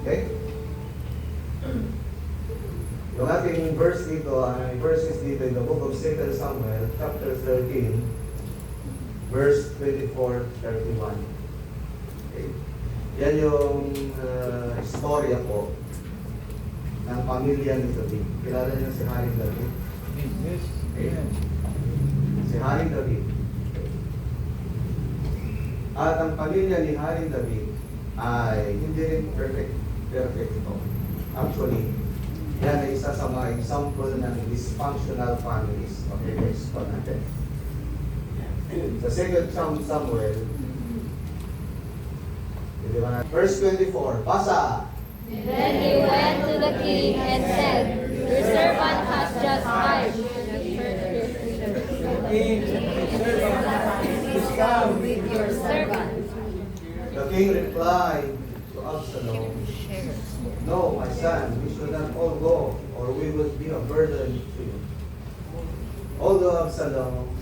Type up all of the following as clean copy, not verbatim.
Okay? Yung ating verse dito, verses dito in the book of 2 Samuel, chapter 13, verse 24-31. Okay? Yan yung istorya po ng pamilya ni David. Kilala niyo si Haring David? Yes. Okay? Si Haring David. At ang pamilya ni Haring David ay hindi rin perfect ito. Actually, yan ay isa sa mga example ng dysfunctional families. Okay, next po natin. Sa 2 Samuel, verse 24, basa! Then he went to the king and said, "Your servant has just died." With your servant. The king replied to Absalom, "No, my son, we should not all go, or we would be a burden to you." Although Absalom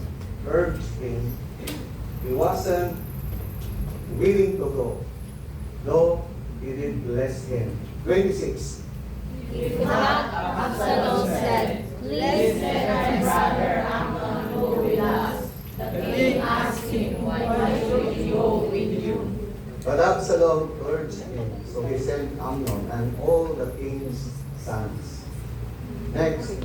urged him, he wasn't willing to go, though he did bless him. 26. If not, Absalom said, "Please let our brother Amnon go with us." The king asked him, "Why should he go with you?" But Absalom urged him, so he sent Amnon and all the king's sons. Next.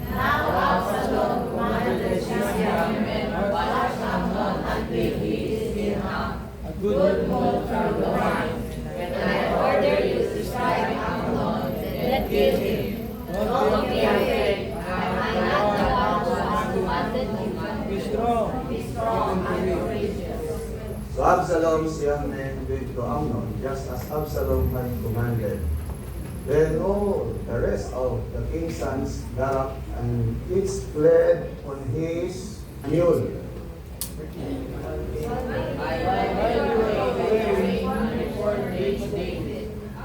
Now Absalom commanded his young men to watch Amnon until he is in a good mood through the night. When I order you to strike Amnon, then kill him. Don't be afraid. I am not the one who has commanded you. Be strong. Be strong and courageous. So Absalom's young men went to Amnon, just as Absalom had commanded. Then all the rest of the king's sons got up, and each fled on his mule.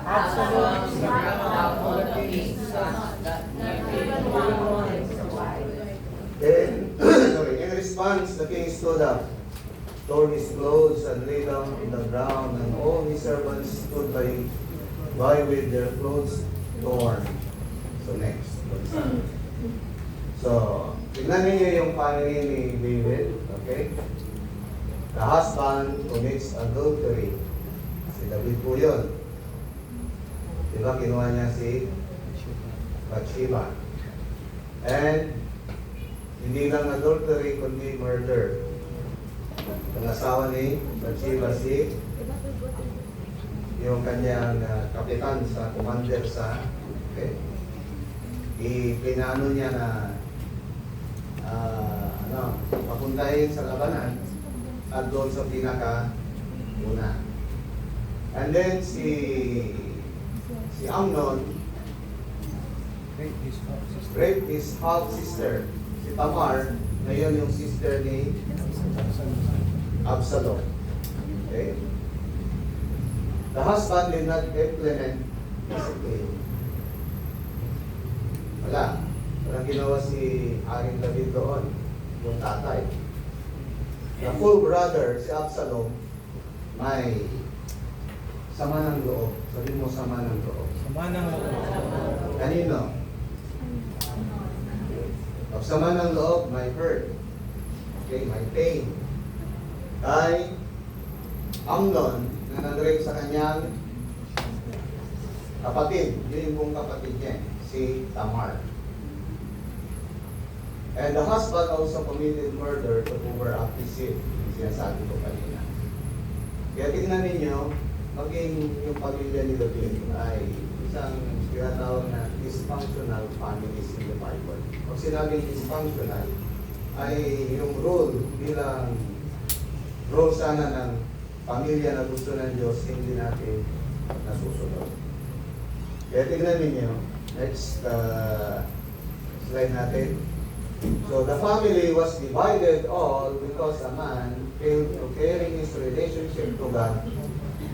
Absalom struck down all the king's sons that even one wanted to survive. Then, in response, the king stood up, tore his clothes, and lay down on the ground, and all his servants stood by with their clothes torn. So next. So, tignan niyo yung family ni David, okay? The husband commits adultery. Si David po yun. Diba, kinuha niya si Bathsheba. And, hindi lang adultery, kundi murder. Ang asawa ni Bathsheba si yung kanyang kapitan sa commander sa okay, ipinano niya na papuntahin sa labanan at doon sa pinaka una. And then si Amnon raped his half sister, si Tamar, ngayon yung sister ni Absalom. Okay? The husband did not implement discipline. Walang ginawa si Haring David doon, yung tatay. The full brother, si Absalom, may sama ng loob. Sabi mo, sama ng loob. Sama ng loob. Kanino? Pag sama ng loob, may hurt. Okay, may pain. Kay Amnon, na nag-rape sa kanyang kapatid, yun yung kapatid niya, si Tamar. And the husband also committed murder to cover up his sin. Sinasabi ko kanina. Kaya tingnan ninyo, maging yung pamilya ni David ay isang tinatawag na dysfunctional families in the Bible. Pag sinabing dysfunctional, ay yung role bilang role sana ng pamilya na gusto ng Diyos, hindi natin nasusunod. Kaya tingnan ninyo, next slide natin. So the family was divided all because a man failed to carry his relationship to God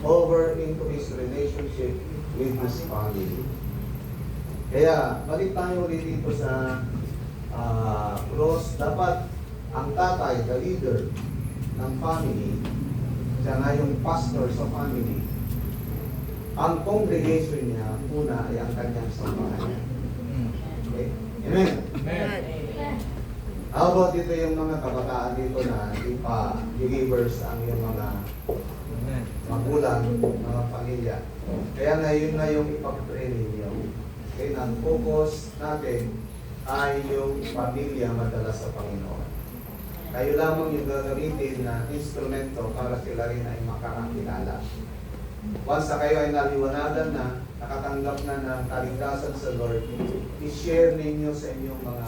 over into his relationship with his family. Kaya balik tayo ulit dito sa cross. Dapat ang tatay, the leader ng family, siya nga yung pastor sa family, ang congregation niya, una ay ang kanyang sambahayan. Okay? Amen? Amen. How about dito yung mga kabataan dito na hindi pa believers ang yung mga Amen. magulang, mga pamilya. Kaya ngayon na yung ipag-pray ninyo. Okay, ang focus natin ay yung pamilya madala sa Panginoon. Kayo lamang yung gagamitin na instrumento para sila rin ay makakakilala. Once na kayo ay naliwanagan na, nakatanggap na ng kaligtasan sa Lord, i-share ninyo sa inyong mga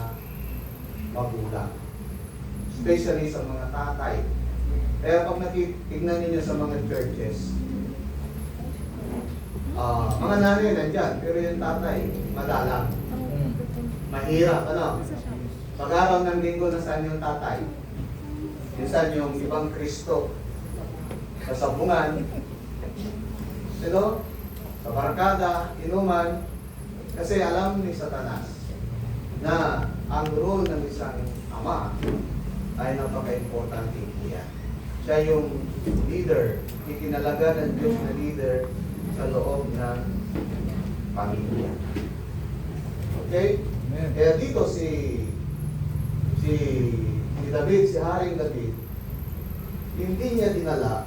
magulang. Especially sa mga tatay. Kaya pag nakitignan ninyo sa mga churches, mga nanay nandyan, pero yung tatay, madalang. Mahirap, ano? Pag-araw ng linggo, nasaan yung tatay? Minsan yung ibang Kristo. Sa sabungan, sa barkada, inuman, kasi alam ni Satanas na ang role ng isang ama ay napaka-importante niya. Siya yung leader, itinalaga ng Diyos na leader sa loob ng pamilya. Okay? Amen. Kaya dito si David, si Haring David, hindi niya dinala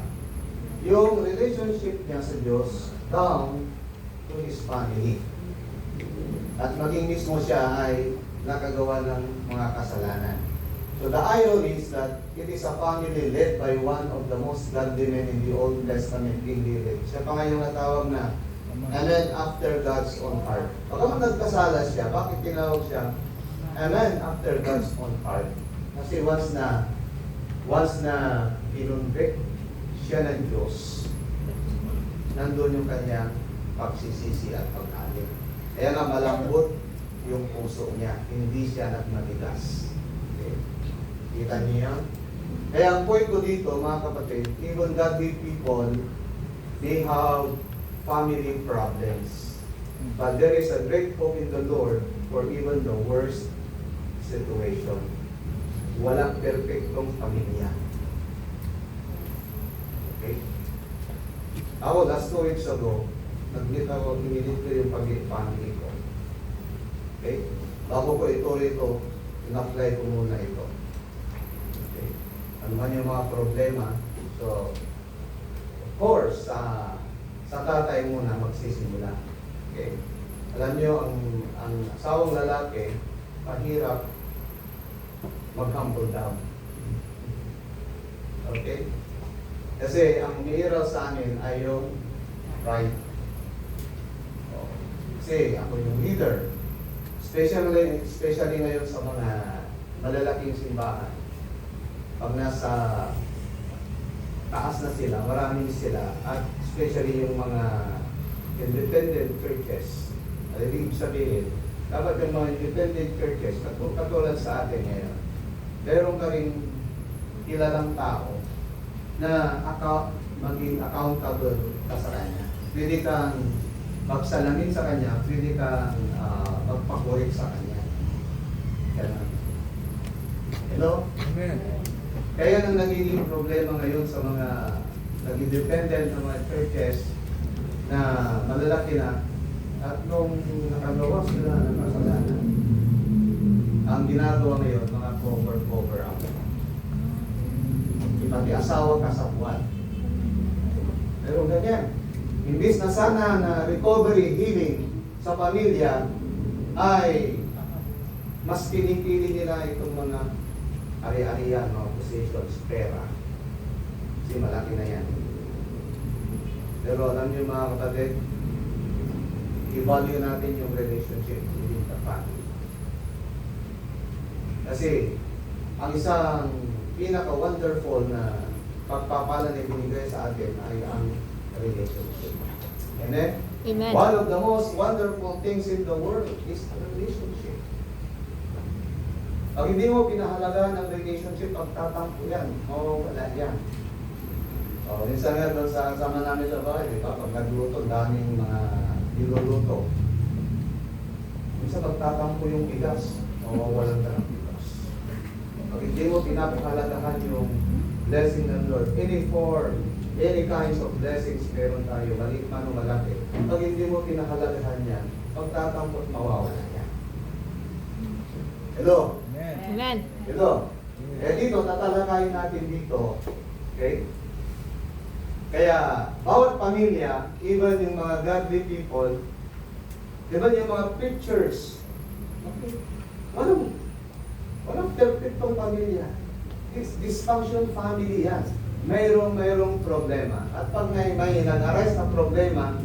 yung relationship niya sa Diyos down to his family. At maging mismo siya ay nakagawa ng mga kasalanan. So the irony is that it is a family led by one of the most godly men in the Old Testament, King David. Siya pa nga yung natawag na a man after God's own heart. Baka man nagkasala siya, bakit tinawag siya a man after God's own heart? Kasi once na pinunbik siya ng Diyos, nandun yung kanyang pagsisisi at pag-alim. Kaya nga malambot yung puso niya, hindi siya nagmatigas. Okay. Kita niyo yan? Kaya ang point ko dito, mga kapatid, even godly people, they have family problems. But there is a great hope in the Lord for even the worst situation. Walang perfectong pamilya. Okay? Ako, last 2 weeks ago, nag-meet ako, minute ko yung family ko. Okay? Bago ko ituloy ito, in-apply ko muna ito. Okay? Ano man yung mga problema. So, of course, sa tatay muna magsisimula. Okay? Alam nyo, ang asawang lalaki, mahirap mag-humble down. Okay? Kasi ang umihiraw sa amin ay yung pride. Kasi ako yung leader. Especially ngayon sa mga malalaking simbahan. Pag nasa taas na sila, maraming sila, at especially yung mga independent churches. Ay, ibig sabihin, dapat yung mga independent churches, katulad sa atin ngayon, meron ka rin kilalang tao na maging accountable ka sa kanya. Pwede kang magsalamin sa kanya, pwede kang magpakurik sa kanya. Ganun. Hello? Amen. Kaya nang nagiging problema ngayon sa mga nag-independent na mga churches na malalaki na at nung nakagawa sila ng kasalanan, ang ginagawa ngayon, mga cover up. Pati asawa ka sa buwan. Pero ganyan. Imbis na sana na recovery, healing sa pamilya ay mas pinipili nila itong mga ari-arian, mga positions, pera. Kasi malaki na yan. Pero alam niyo mga kapatid, i-value natin yung relationship within the family. Kasi ang isang pinaka-wonderful na pagpapala na ibinigay sa atin ay ang relationship. Amen? Amen. One of the most wonderful things in the world is a relationship. Pag hindi mo pinahalagaan ang relationship, pagtatampo yan, mawawala yan. So, minsan nga doon sa sama namin sa bahay, di ba? Pag nagluto, daming mga niluluto. Minsan pagtatampo yung bigas, mawawalan ka ng bigas. Pag hindi mo pinapahalagahan yung blessing ng Lord. Any form, any kinds of blessings meron tayo, maliit man o malaki. Pag hindi mo pinahalagahan yan, pagtatampot mawawala yan. Hello? Amen. Amen. Hello? Eh dito, tatalakayin natin dito. Okay? Kaya, bawat pamilya, even yung mga godly people, even yung mga pictures, okay, walang perfectong pamilya. It's dysfunction family yan. Mayroong problema. At pag may nag-arise na problema,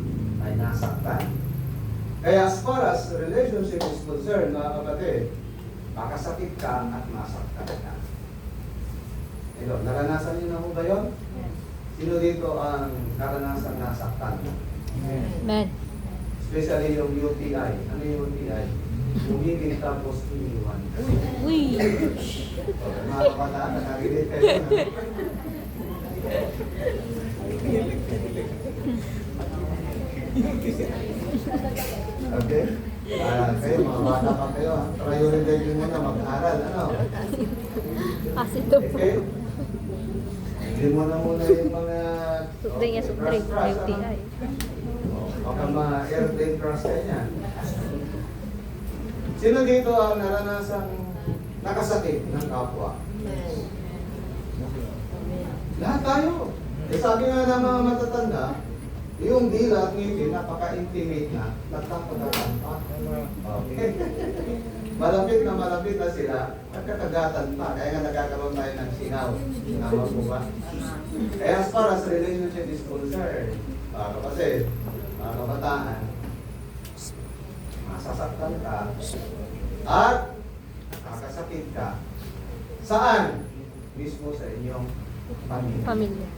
ay nasaktan. Kaya as far as relationship is concerned, mga kapatid, makasakit ka at masaktan ka. Ito, naranasan niyo na ho ba yun? Sino dito ang karanasan nasaktan? Amen. Especially yung UTI. Ano yung UTI? Umibig tapos iniwan. Uy! Mga kabataan, nakarinig kayo na. Okay? Kayo, mga bata pa kayo. Priority nyo muna mag-aral. Ano? Kasi ito po. Okay? Hindi mo na muna yung mga... Sutring ya, sutring. UTI. Baka ma-airplane crash ka niyan. Sino dito ang naranasang nakasakit ng kapwa? Lahat tayo. Eh sabi nga ng mga matatanda, yung dila at ngipin, napaka-intimate na, nagkakagatan pa. Okay. malapit na sila, nagkakagatan pa. Kaya nga nagkakaroon tayo ng singaw. Tama po ba? Kaya as far as relationship is concerned, kasi, mga kabataan, masasaktan ka, at nakakasakit ka. Saan? Mismo sa inyong pamilya. Pamilya.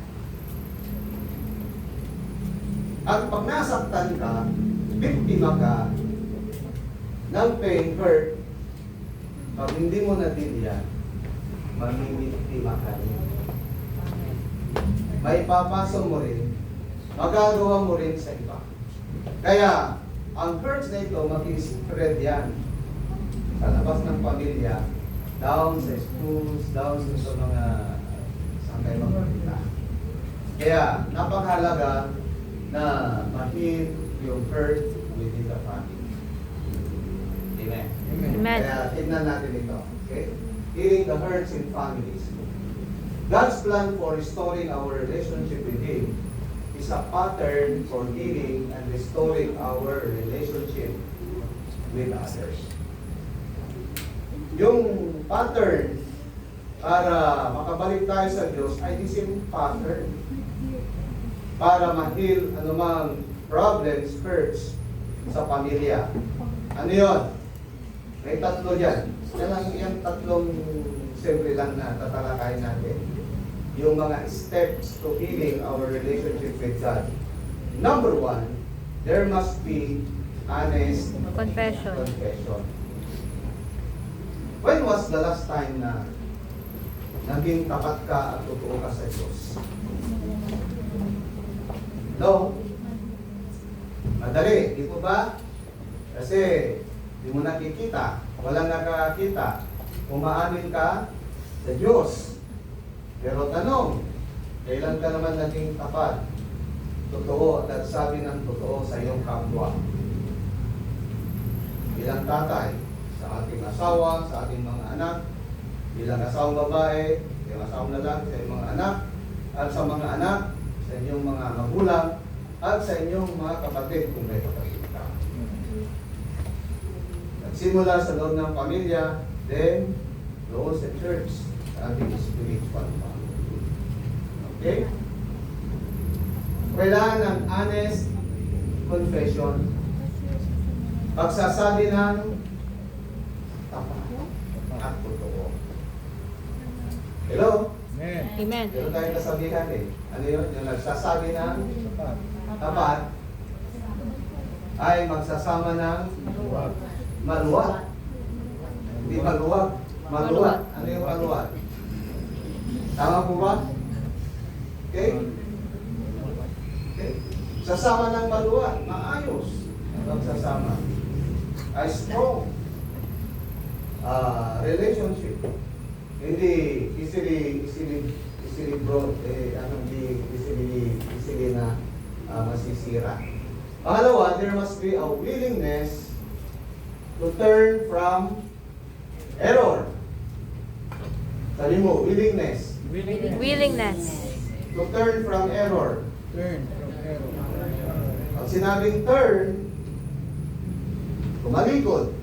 At pag nasaktan ka, biktima ka ng pain, hurt, pag hindi mo natindihan, mamimiktima ka rin. May papasok mo rin, magagawa mo rin sa iba. Kaya, ang hurts na ito, mag-spread yan sa labas ng pamilya, down sa schools, down sa mga saan kayo magpapita. Kaya, napakahalaga na ma-heal yung hurt within the family. Amen. Amen. Kaya, tignan natin ito. Okay? Healing the hurts in families. God's plan for restoring our relationship with Him is a pattern for healing and restoring our relationship with others. Yung pattern para makabalik tayo sa Diyos ay the same pattern para ma-heal anumang problems, hurts sa pamilya. Ano yun? May tatlo dyan. Yan tatlong simple lang na tatalakayin natin. Yung mga steps to healing our relationship with God. Number one, there must be honest Confession. confession. When was the last time na naging tapat ka at totoo ka sa Diyos? No? Madali, di po ba? Kasi di mo nakikita, walang nakakita. Umaamin ka sa Diyos. Pero tanong, kailan ka naman naging tapat? Totoo at sabi ng totoo sa iyong kapwa. Bilang tatay, sa ating asawa, sa ating mga anak, bilang asawang babae, bilang asawang lalaki, sa iyong mga anak, at sa mga anak, sa inyong mga magulang, at sa inyong mga kapatid kung may kapatid ka. Nagsimula sa loob ng pamilya, then doon sa church, sa ating spiritual family. Okay? Kailangan ng honest confession. Pagsasabi ng tapat at totoo. Hello? Amen. Amen. Meron tayong kasabihan eh. Ano yun? Yung nagsasabi ng tapat ay magsasama ng maluwag. Hindi maluwag. Maluwag. Ano yung maluwag? Tama po ba? Okay? Okay. Sasama ng maluwag. Maayos. Magsasama. A strong relationship. Hindi easily easily bro, easily na masisira. Pangalawa, there must be a willingness to turn from error. Sabi mo, willingness Willingness. to turn from error. Turn from error. Pag sinabing turn, tumalikod.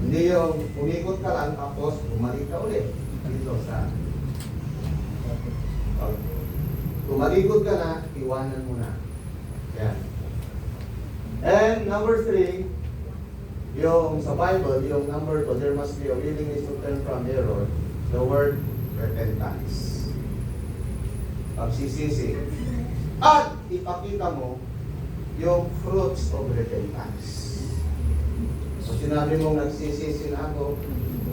Hindi yung umikot ka lang tapos bumalik ka ulit. Dito sa pag tumalikod ka na, iwanan mo na. Yan. And number 3, yung sa Bible, yung number 2, there must be a willingness to turn from error. The word repentance. Pagsisisi. At ipakita mo yung fruits of repentance. So sinabi mong nagsisisi na ako,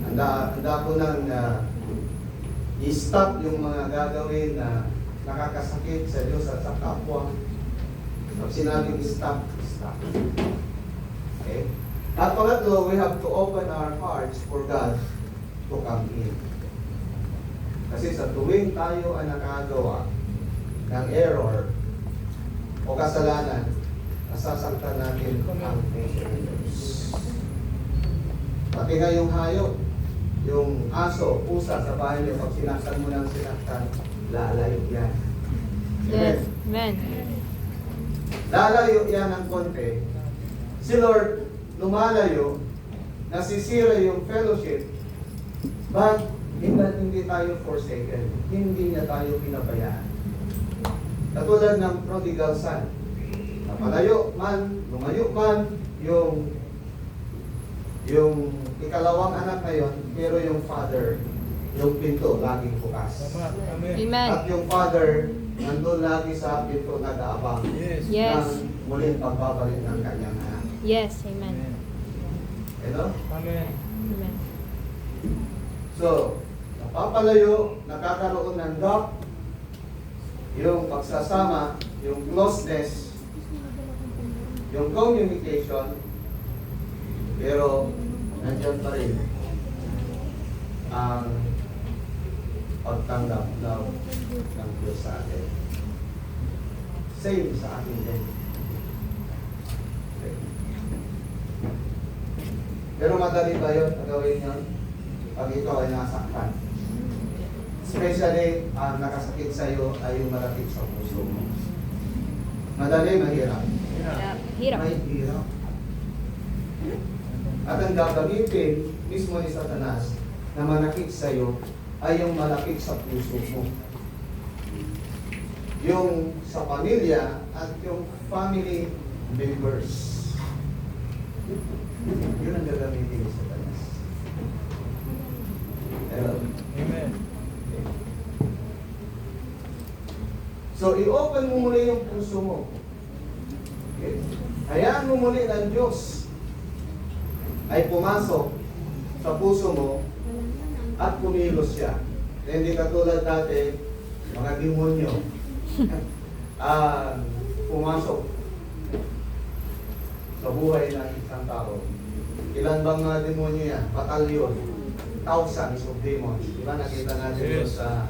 handa ko nang i-stop yung mga gagawin na nakakasakit sa Diyos at sa kapwa. Pag sinabing stop, stop. Okay? At pangatlo, we have to open our hearts for God to come in. Kasi sa tuwing tayo ay nakagawa ng error o kasalanan, nasasaktan natin ang puso ng Diyos. Pati nga yung hayop, yung aso, pusa sa bahay niyo, pag sinaktan mo ng sinaktan, lalayo yan. Yes. Amen. Lalayo yan ng konti. Si Lord, lumalayo, nasisira yung fellowship, but hindi tayo forsaken. Hindi niya tayo pinabayaan. Katulad ng prodigal son. Napalayo man, lumayo man, yung ikalawang anak na yon, pero yung father, yung pinto, laging bukas. Tama. Amen. Amen. At yung father, nandun lagi sa pinto, nag-aabang Yes. Yes. ng muling pagbabalik ng kanyang anak. Yes. Amen. Amen. Ito? Amen. Amen. So, napapalayo, nakakaroon ng gap, yung pagsasama, yung closeness, yung communication, pero nandiyan pa rin ang pagtanggap ng Diyos sa atin. Same sa atin din. Okay. Pero madali ba yun? Gawin yun? Pag ikaw ay nasaktan. Especially, ang nakasakit sa iyo ay yung malapit sa puso mo. Madali, mahirap. Hirap. May hirap. At ang gagamitin mismo ni Satanas na manakit sa iyo ay yung malapit sa puso mo. Yung sa pamilya at yung family members. Yun ang gagamitin ni Satanas. Hello? Amen. So, i-open mo muli yung puso mo. Okay? Hayaan mo muli ng Diyos ay pumasok sa puso mo at kumilos siya. Hindi katulad dati, mga demonyo pumasok sa buhay ng isang tao. Ilan bang mga demonyo yan? Batalyon. Thousands of demons. Diba nakita natin doon sa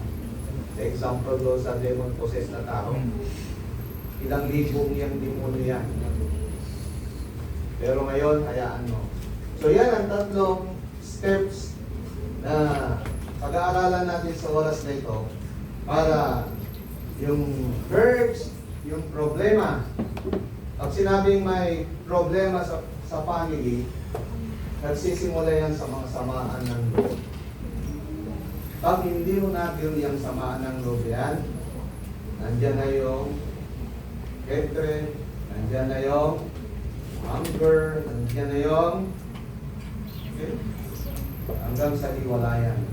example doon sa demon possessed na tao. Ilang libong yung demonyo yan. Pero ngayon, hayaan mo. So yan ang tatlong steps na pag-aaralan natin sa oras na ito para yung hurts, yung problema. Pag sinabing may problema sa family, nagsisimula yan sa mga samaan ng loob. Pag hindi mo natin yung samaan ng loob yan, nandyan na yung hatred, nandyan na yung anger, nandyan na yung hanggang sa hiwalayan,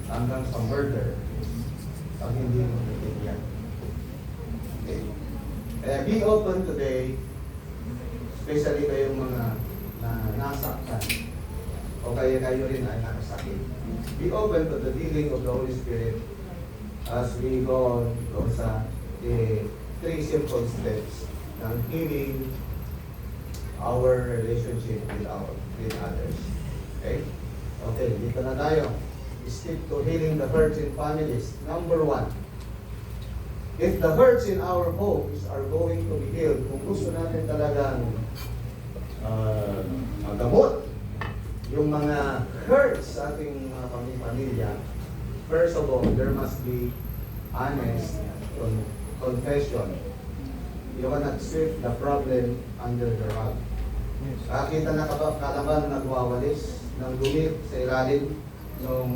hanggang sa murder, pag hindi mo natin yan. Okay. Kaya be open today, especially kayong mga na nasaktan o kaya kayo rin ay nakasakit. Be open to the dealing of the Holy Spirit as we go sa 3 simple steps ng healing our relationship with others. Okay? Okay, dito na tayo. stick to healing the hurts in families. Number one, if the hurts in our homes are going to be healed, kung gusto natin talagang magamot yung mga hurts sa ating mga pamilya, first of all, there must be honest confession. You cannot sweep the problem under the rug. Kakita na kalaban nagwawalis ng dumi sa ilalim ng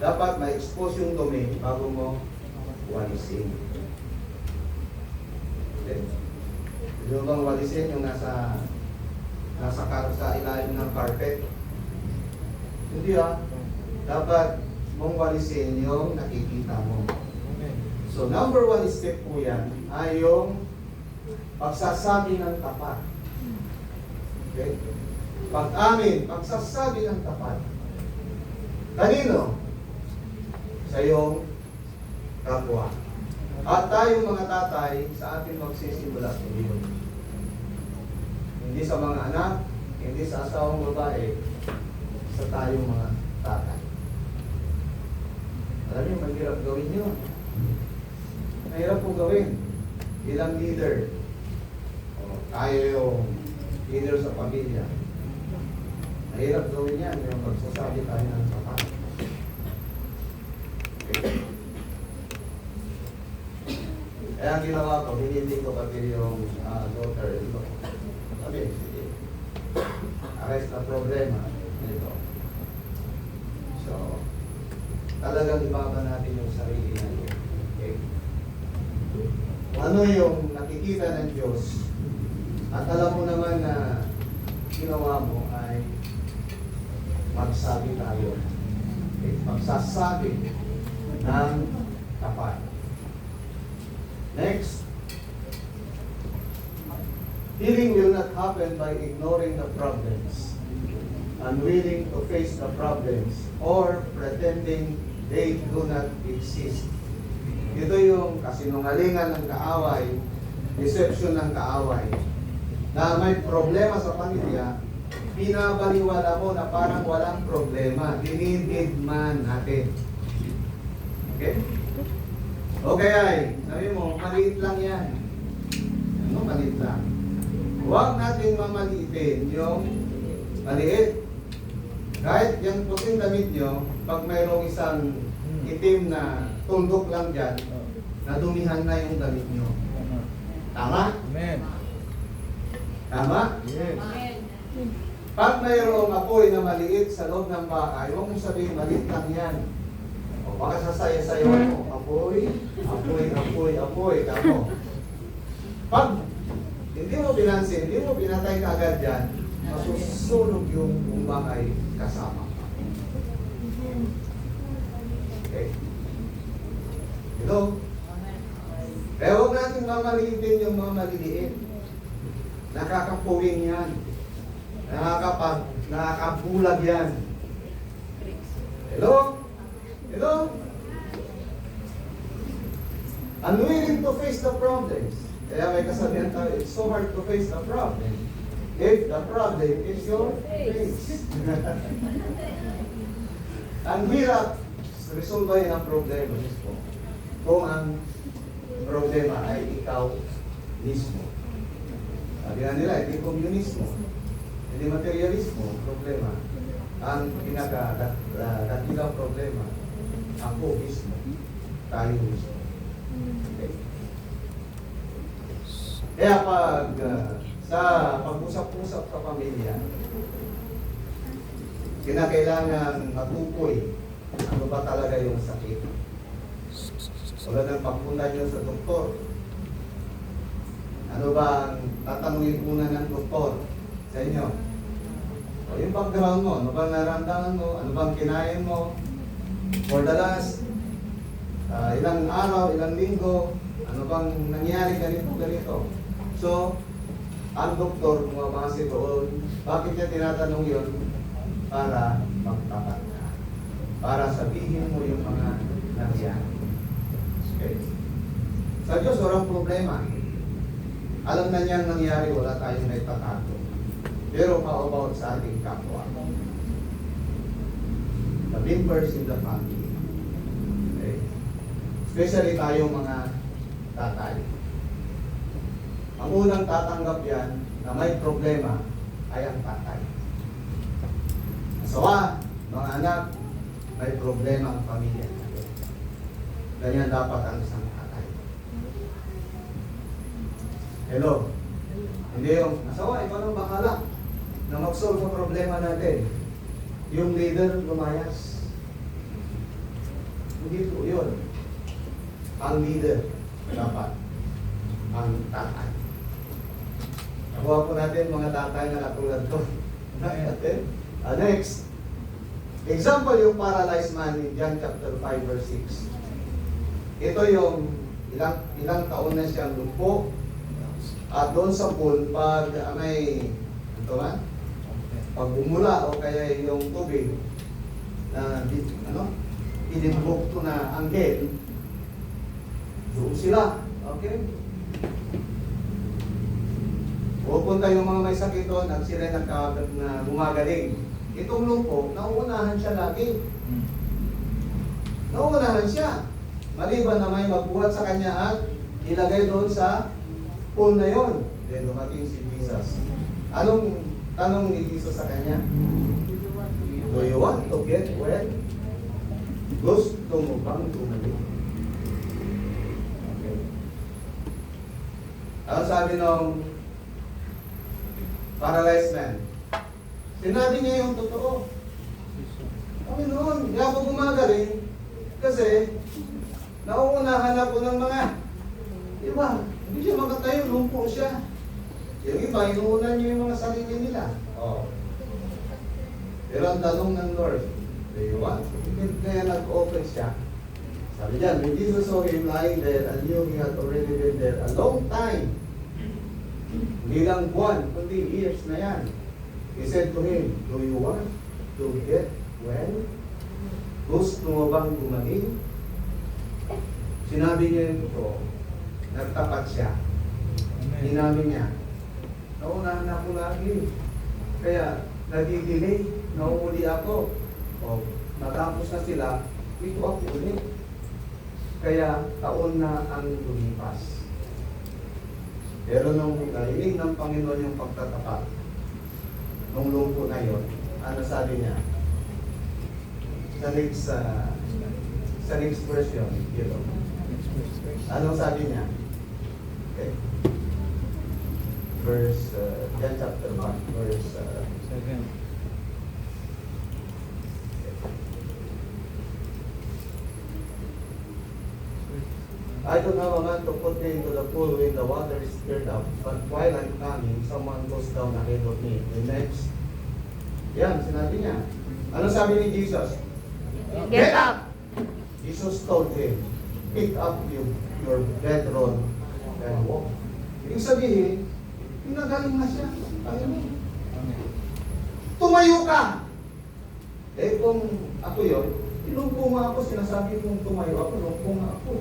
dapat ma-expose yung dumi bago mo walisin. Okay? Yung bang walisin yung nasa sa ilalim ng carpet? Hindi dapat mong walisin yung nakikita mo. So number one step po yan ay yung pagsasabi ng tapat. Okay? Pag-amin, pagsasabi ng tapat. Kanino? Sa iyong kapwa. At tayong mga tatay, sa atin magsisimula sa iyo. Hindi sa mga anak, hindi sa asawang babae, sa tayong mga tatay. Alam niyo, mahirap gawin yun. Mahirap po gawin bilang leader. Tayo yung leader sa pamilya. Mahirap gawin yan, yung pagsasabi tayo ng tapat. Okay. Kaya ang ginawa ko, hindi ko pati yung daughter-in-law. Sabi, sige, arrest na problema nito. So, talagang ibaba natin yung sarili natin. Okay? Ano yung nakikita ng Diyos at alam mo naman na ginawa mo ay magsabi tayo. Okay? Magsasabi ng tapat. Next, healing will not happen by ignoring the problems, unwilling to face the problems, or pretending they do not exist. Ito yung kasinungalingan ng kaaway, deception ng kaaway, na may problema sa pamilya, pinabaliwala mo na parang walang problema, dinididman natin. Okay? Okay ay, sabi mo, maliit lang yan. Ano maliit lang? Huwag natin mamaliitin yung maliit. Kahit yung puting damit nyo, pag mayroong isang itim na tundok lang dyan, nadumihan na yung damit nyo. Tama? Amen. Tama? Yes. Pag mayroong apoy na maliit sa loob ng bahay, huwag mong sabihin, maliit lang yan. O baka sasaya-sayo mo, apoy, apoy, apoy, apoy, tamo. Pag hindi mo pinansin, hindi mo pinatay ka agad dyan, masusunog yung bahay kasama. Okay? Hello? Kaya huwag natin mamaliitin yung mga maliliit. Nakakapuwing yan. Nakakabulag yan. Hello? Hello? Unwilling to face the problems. Kaya may kasabihan tayo, it's so hard to face the problem if the problem is your face. Ang hirap resolbahin ang problema mismo kung ang problema ay ikaw mismo. Sabi nga nila, hindi komunismo, hindi materialismo, problema. Ang pinaka-dakilang problema, ako mismo, tayo mismo. Okay. Kaya pag sa pag-usap-usap sa pamilya, kinakailangan matukoy ano ba talaga yung sakit. Wala nang pagpunta nyo sa doktor. Ano ba ang tatanungin muna ng doktor sa inyo? O yung background mo, ano bang naramdaman mo, ano bang kinain mo, for the last ilang araw, ilang linggo, ano bang nangyari ganito. So, ang doktor bumabase doon, bakit niya tinatanong yun? Para magtapat ka. Para sabihin mo yung mga nangyari. Okay. Sa Diyos, walang problema. Alam na niyang nangyari, wala tayong may tatago. Pero how about sa ating kapwa? the members in the family. Okay? Especially tayo mga tatay. Ang unang tatanggap yan na may problema ay ang tatay. Asawa, mga anak, may problema ang pamilya natin. Ganyan dapat ang isang tatay. Hello? Hindi yung asawa, ikaw nang bahala na mag-solve sa problema natin. Yung leader lumayas. Hindi po yun. Ang leader dapat ang tatay. Nakuha po natin mga tatay na katulad ko. Next. Example yung paralyzed man in John chapter 5 verse 6. Ito yung ilang taon na siyang lumpo. At doon sa pool, pag may pag bumula o kaya yung tubig na inimbok ko na anghel, doon sila. Okay? Pupunta yung mga may sakit doon at sila na gumagaling. Itong lumpo, nauunahan siya lagi. Nauunahan siya. Maliban na may magbuhat sa kanya at ilagay doon sa pool na yon. Then dumating si Jesus. Anong tanong ni Jesus sa kanya? Do you want to get well? Gusto mo bang gumaling? Okay. Ano sabi nung paralyzed man? Sinabi niya yung totoo. Panginoon, hindi ako gumagaling kasi nauunahan ako ng mga iba. Hindi siya makatayo, lumpo siya. Yung iba, inuunan niyo yung mga sarili nila. Oh. Pero ang tanong ng Lord, do you want? Kaya nag-open siya. Sabi diyan, when Jesus saw him lying there and knew he had already been there a long time, hindi lang buwan, kundi years na yan. He said to him, do you want to get well? Gusto mo bang gumaling? Sinabi niya ito, nagtapat siya. Hinabi niya, naunahan ako lagi. Kaya nagigilay, nauuli ako. O matapos na sila, ito ako ulit. Kaya taon na ang lumipas. Pero nung narinig ng Panginoon yung pagtatapat, nung lumpo na yun, ano sabi niya? Sa next version, you know. Anong sabi niya? Okay. Verse, John chapter 1, verse 7. I don't have a man to put me into the pool when the water is stirred up, but while I'm coming, someone goes down ahead of me. The next, yan, sinabi niya. Ano sabi ni Jesus? Get up! Jesus told him, pick up your bedroll and walk. Ibig sabihin, pinagaling na siya. Tumayo ka! Eh kung ako yun, ilumpo nga ako, sinasabi kong tumayo ako, lumpo nga ako.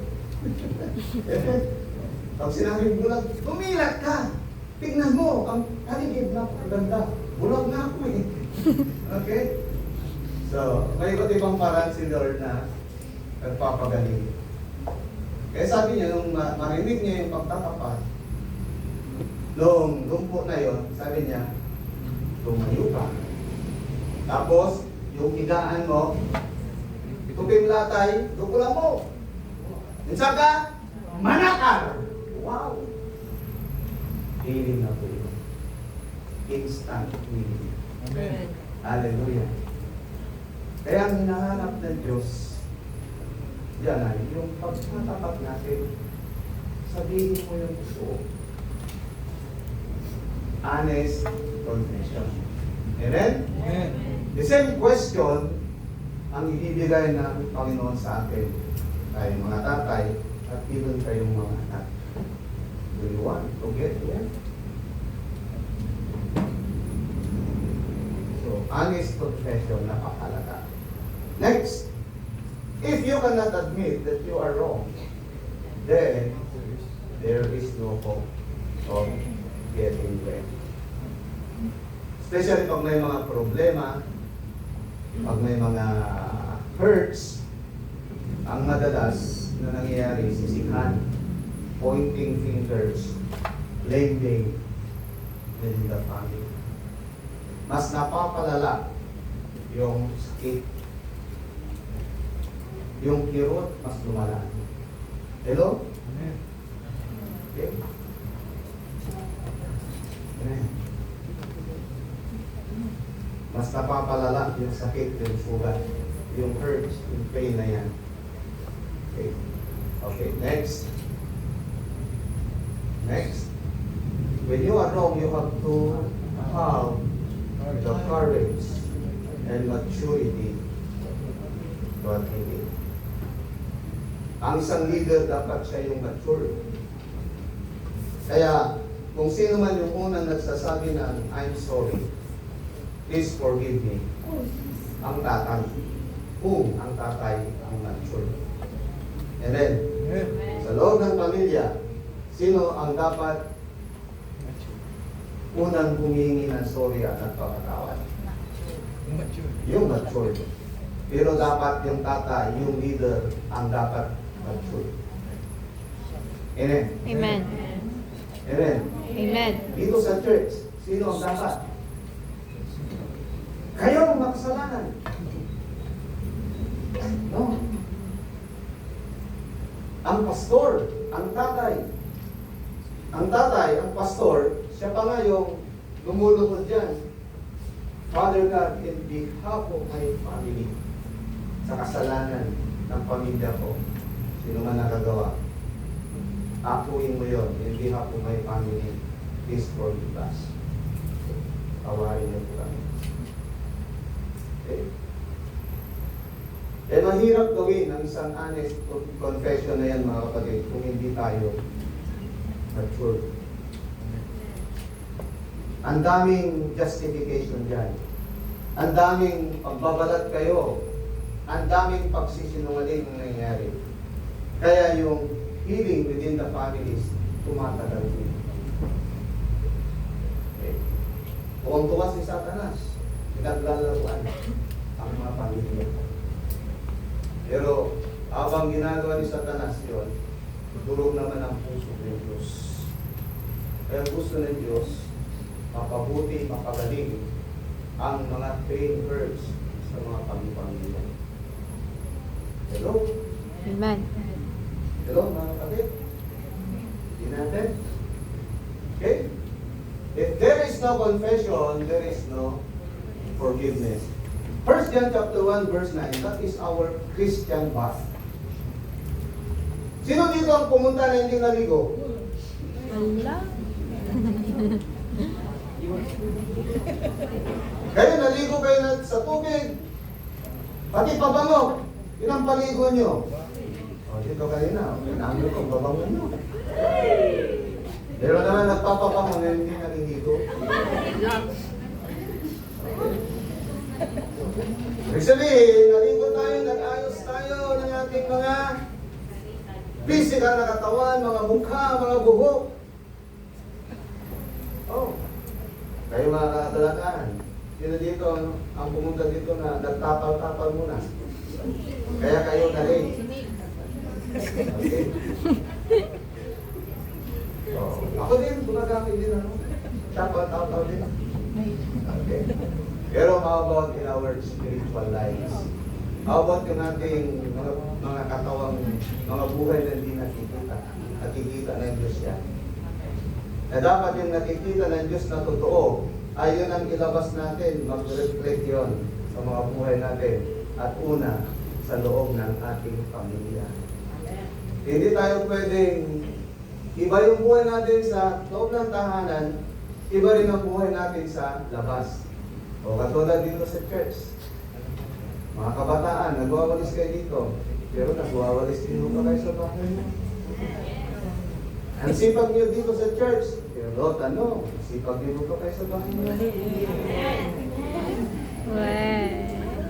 Pag sinabi bulag, tumilat ka! Tignan mo, ang paligid na ganda. Bulag na ako eh. Okay? So, may iba't ibang paraan si Lord na nagpapagaling. Kaya sabi niya, nung marinig niya yung pagtatapat, nung lumpo na yon, sabi niya, tumayo ka. Tapos, yung higaan mo, tupimlatay, dukula mo. Minsan ka, manakar. Wow! Healing na po yun. Instant healing. Amen. Hallelujah. Kaya ang hinahanap ng Diyos, yan ay yung pagtatapat natin. Sabihin mo yung gusto. Honest confession. Amen? Amen. The same question ang ibibigay ng Panginoon sa atin. Tayo mga tatay at even kayong mga anak. Do you want to get well? So, honest confession, napakalaga. Next, if you cannot admit that you are wrong, then there is no hope of getting well. Especially pag may mga problema, pag may mga hurts, ang madalas na nangyayari, sisihan, pointing fingers, blaming within the family. Mas napapalala yung sakit. Yung kirot, mas lumala. Hello? Amen. Okay. Amen. Mas napapalala yung sakit, yung sugat, yung hurt, yung pain na yan. Okay. Okay, next. Next. When you are wrong, you have to have the courage and maturity to admit it. Ang isang leader, dapat siya yung mature. Kaya, kung sino man yung unang nagsasabi ng, I'm sorry, please forgive me, ang tatay. Kung ang tatay ang mature. And then, Amen. sa loob ng pamilya, sino ang dapat unang humingi ng sorry at nagpapatawad? Mature. Yung mature. Pero dapat yung tatay, yung leader, ang dapat mature. Amen. Amen. Amen. Amen. Dito sa church, sino ang dapat? Kayo ang makasalanan. No. Ang pastor, ang tatay. Ang tatay, ang pastor, siya pa nga yung lumulukod dyan. Father God, in behalf of my family, sa kasalanan ng pamilya ko, sino man nakagawa, akuin mo yon in behalf of my family, please forgive us. Awarin niyo po kami. Okay? Eh, mahirap gawin ang isang honest confession na yan, mga kapatid, kung hindi tayo mature. Ang daming justification dyan. Ang daming pagbabalat kayo. Ang daming pagsisinungaling ang nangyayari. Kaya yung healing within the families, tumatagal din. Okay. Tuwang-tuwa si Satanas. Pinaglalaruan ang mga pamilya. Pero habang ginagawa ni Satanas yun, durog naman ang puso ng Diyos. Kaya gusto ng Diyos, mapabuti, mapagaling ang mga pain hurts sa mga pamilya. Hello? Amen. Hello, mga kapatid? Hindi natin? Okay? If there is no confession, there is no forgiveness. 1 John chapter 1 verse 9, that is our Christian bath. Sino dito ang pumunta na hindi naligo? Allah. Kayo naligo kayo sa tubig. Pati pabango. Yun ang paligo nyo. O, dito kanina. Pinamyo kong babango nyo. Pero naman nagpapabango na hindi naliligo. Ibig sabihin, naligo tayo, nag-ayos tayo ng ating mga physical na katawan, mga mukha, mga buhok. Oh, kayo mga katalakaan, sino dito ang pumunta dito na nagtapal-tapal muna? Kaya kayo na-late. Okay? Oh, ako din, gumagamit din ano. Tapal-tapal din. Okay. Pero how about in our spiritual lives? How about yung ating mga katawang, mga buhay na hindi nakikita? Nakikita ng Diyos yan. Na dapat yung nakikita ng Diyos na totoo, ay yun ang ilabas natin, mag-reflect yun sa mga buhay natin. At una, sa loob ng ating pamilya. Hindi tayo pwedeng, iba yung buhay natin sa loob ng tahanan, iba rin ang buhay natin sa labas. O katulad dito sa church. Mga kabataan, nagwawalis kayo dito. Pero nagwawalis din mo pa kayo sa bahay mo. Ang sipag niyo dito sa church. Pero tanong, sipag niyo pa kayo sa bahay mo.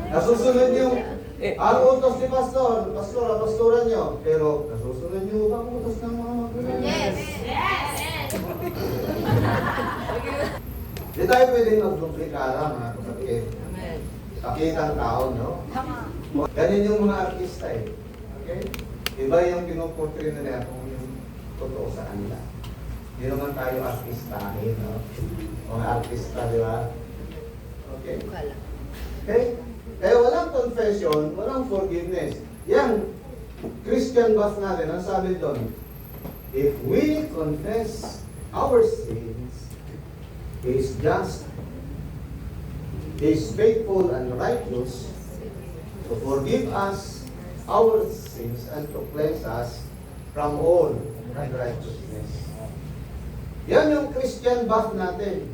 Nasusunod yung ang utos ni Pastor, ang pastoran niyo. Pero nasusunod niyo ba ang utos ng mga magulang? Yes. Di tayo pwedeng mag-duplikara, mga kapatid. Pakita ang tao, no? Ganyan yung mga artista eh. Okay? Iba yung pinuportray nila kung yung totoo sa kanila. Hindi naman tayo artistahin, no? Mga artista, di ba? Okay? Okay? Kaya walang confession, walang forgiveness. Yan, Christian bath natin, ang sabi doon, if we confess our sins, He is just, He is faithful and righteous to forgive us our sins and to cleanse us from all unrighteousness. Yan yung Christian bath natin.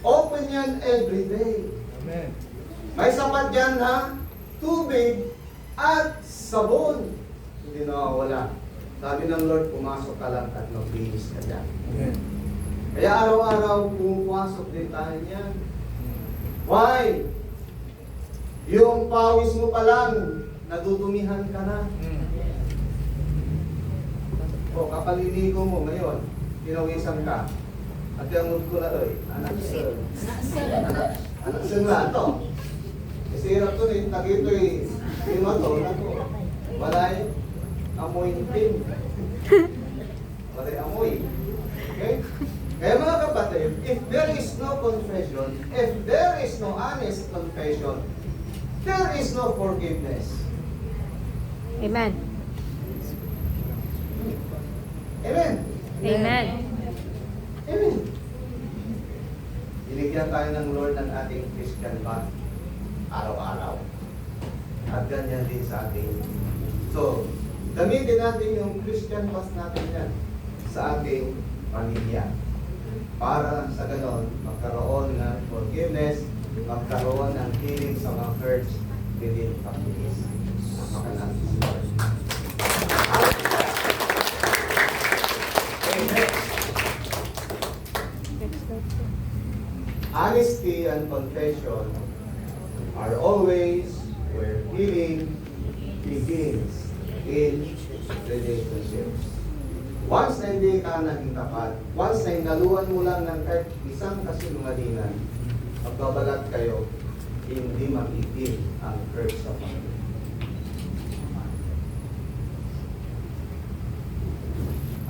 Open yan every day. Amen. May sapat dyan na tubig at sabon. Hindi nawawala. Sabi ng Lord, pumasok ka lang at maglinis ka dyan. Amen. Kaya araw-araw pumapasok din tayo niyan. Why? Yung pawis mo pa lang, nadudumihan ka na. O kapaliligo mo ngayon, pinawisan ka. At yung ko na rin, anak sir. Anak sir na ito. Kasi hirap to rin, tagito eh. Lima to, na to. Walay, amoy pin. Walay amoy. Okay? Kaya mga kapatid, if there is no confession, if there is no honest confession, there is no forgiveness. Amen. Amen. Amen. Amen. Binigyan tayo ng Lord ng ating Christian bath araw-araw. At ganyan din sa ating. So, gamitin natin yung Christian bath natin yan sa ating pamilya. Para sa ganon, magkaroon ng forgiveness, magkaroon ng healing sa mga hurts within families. Napakalang Lord. Amen. Honesty and confession are always where healing begins in relationships. Once na hindi ka naging tapat, once na inaluan mo lang ng kahit isang kasinungalingan, magbabalat kayo, hindi makikil ang hurt sa pamilya.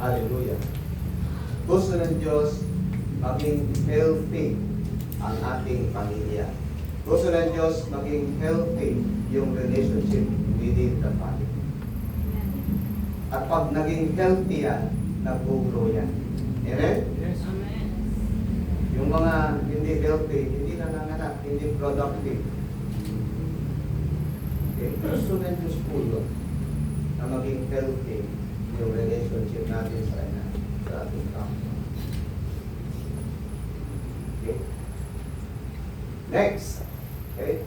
Hallelujah. Gusto ng Diyos maging healthy ang ating pamilya. Gusto ng Diyos maging healthy yung relationship within the family. At pag naging healthy yan, nag-grow yan. Amen? Yes. Yung mga hindi healthy, hindi nanganganak, hindi productive. Okay? Gusto ng Diyos po yun na maging healthy yung relationship natin sa ating family. Okay? Next. Okay?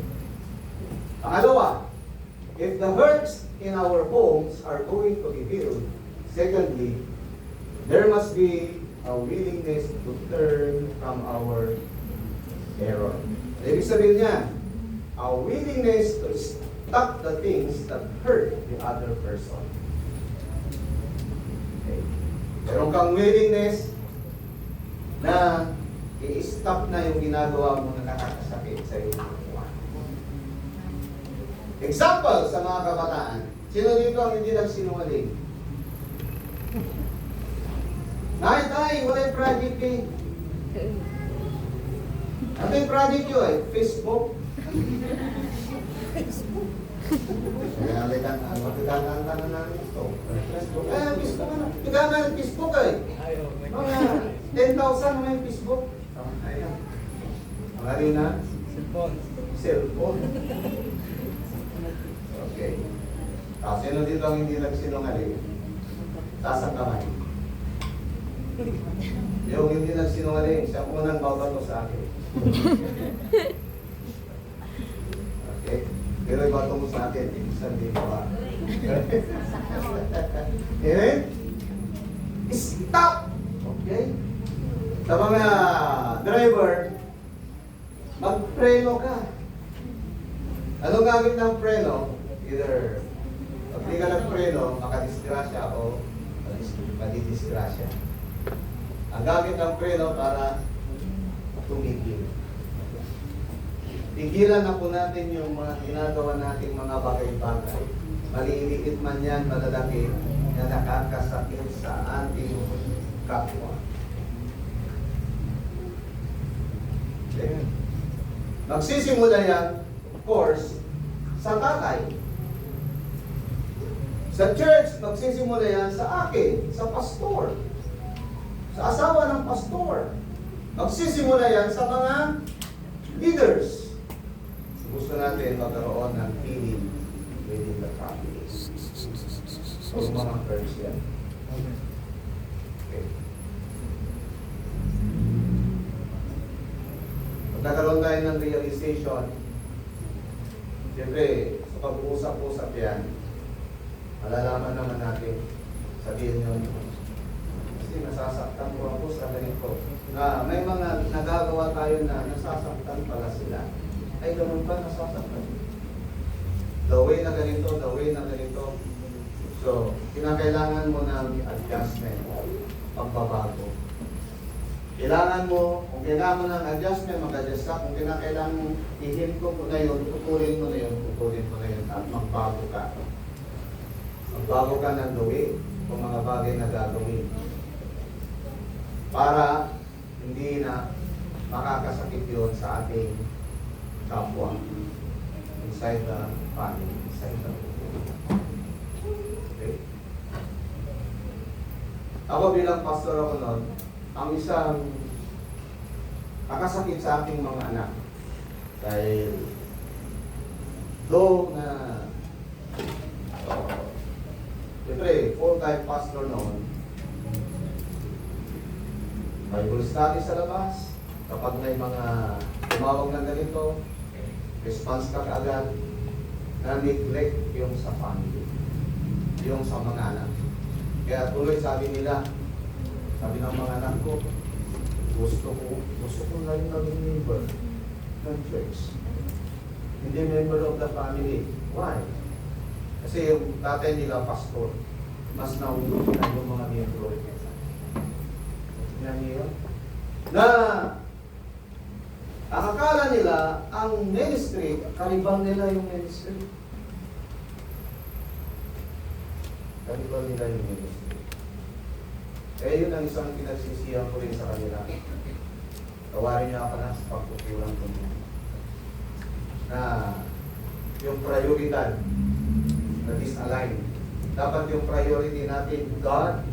Pangalawa, if the hurts in our homes are going to be healed, secondly, there must be a willingness to turn from our error. Ibig sabihin niya, a willingness to stop the things that hurt the other person. Okay. Meron kang willingness na i-stop na yung ginagawa mo na nakakasakit sa iyo. Example sa mga kabataan. Sino dito ang hindi nagsinungaling? Tay, wala yung project eh. Ano yung project yun eh? Facebook? Facebook? Kaya magkakanta na namin ito. Facebook. Facebook ano? Tigana ng Facebook eh. Ayaw. Mga 10,000 naman yung Facebook. Ayan. Mga rin na? Cellphone. Cellphone. Okay. Sino dito ang hindi nagsinungaling? Taas ang kamay. Yung hindi nagsinungaling, siya unang babato sa akin. Okay? Pero ibato mo sa akin, isang di ba? Amen? Stop! Okay? Sa mga driver, magpreno ka. Anong gamit ng preno? Either pag di ka nagpreno, makadisgrasya o madidisgrasya. Ang gamit ng preno para tumigil. Tigilan na po natin yung mga ginagawa nating mga bagay-bagay. Maliliit man yan, malalaki, na nakakasakit sa ating kapwa. Okay. Magsisimula yan, of course, sa tatay. Sa church, magsisimula yan sa akin, sa pastor. Sa asawa ng pastor. Magsisimula yan sa mga leaders. Gusto natin magkaroon ng healing within the family. So, mga first yan. Okay. Pag nagkaroon tayo ng realization, siyempre, sa pag-uusap-usap yan, malalaman naman natin, sabihin nyo, kasi nasasaktan ko ako sa ganito, na may mga nagagawa tayo na nasasaktan pala sila. Ay, ganun pa, nasasaktan. The way na ganito, the way na ganito. So, kinakailangan mo ng adjustment, pagbabago. Kailangan mo, kung kailangan mo ng adjustment, mag-adjust ka. Kung kinakailangan mo, ihin ko na yun, putulin mo na yun, at magbago ka. Magbago ka ng gawin, kung mga bagay na gagawin. Para hindi na makakasakit yun sa ating kapwa. Inside the family, inside the okay? Ako bilang pastor ako noon, ang isang nakasakit sa aking mga anak. Dahil though na siyempre, full-time pastor noon, Bible study sa labas, kapag may mga tumawag na ganito, response ka kaagad, na neglect yung sa family, yung sa mga anak. Kaya tuloy sabi nila, sabi ng mga anak ko, gusto ko na yung naging member ng church. Hindi member of the family. Why? Kasi yung tatay nila, pastor, mas naungunan yung mga miyembro. Yan yun. Na akala nila ang ministry, karibang nila yung ministry. Karibang nila yung ministry. Eh yun ang isang pinagsisiyan ko rin sa kanila. Tawarin niya ako na sa pagkukulang ko niya. Na yung prioridad na disalign. Dapat yung priority natin, God,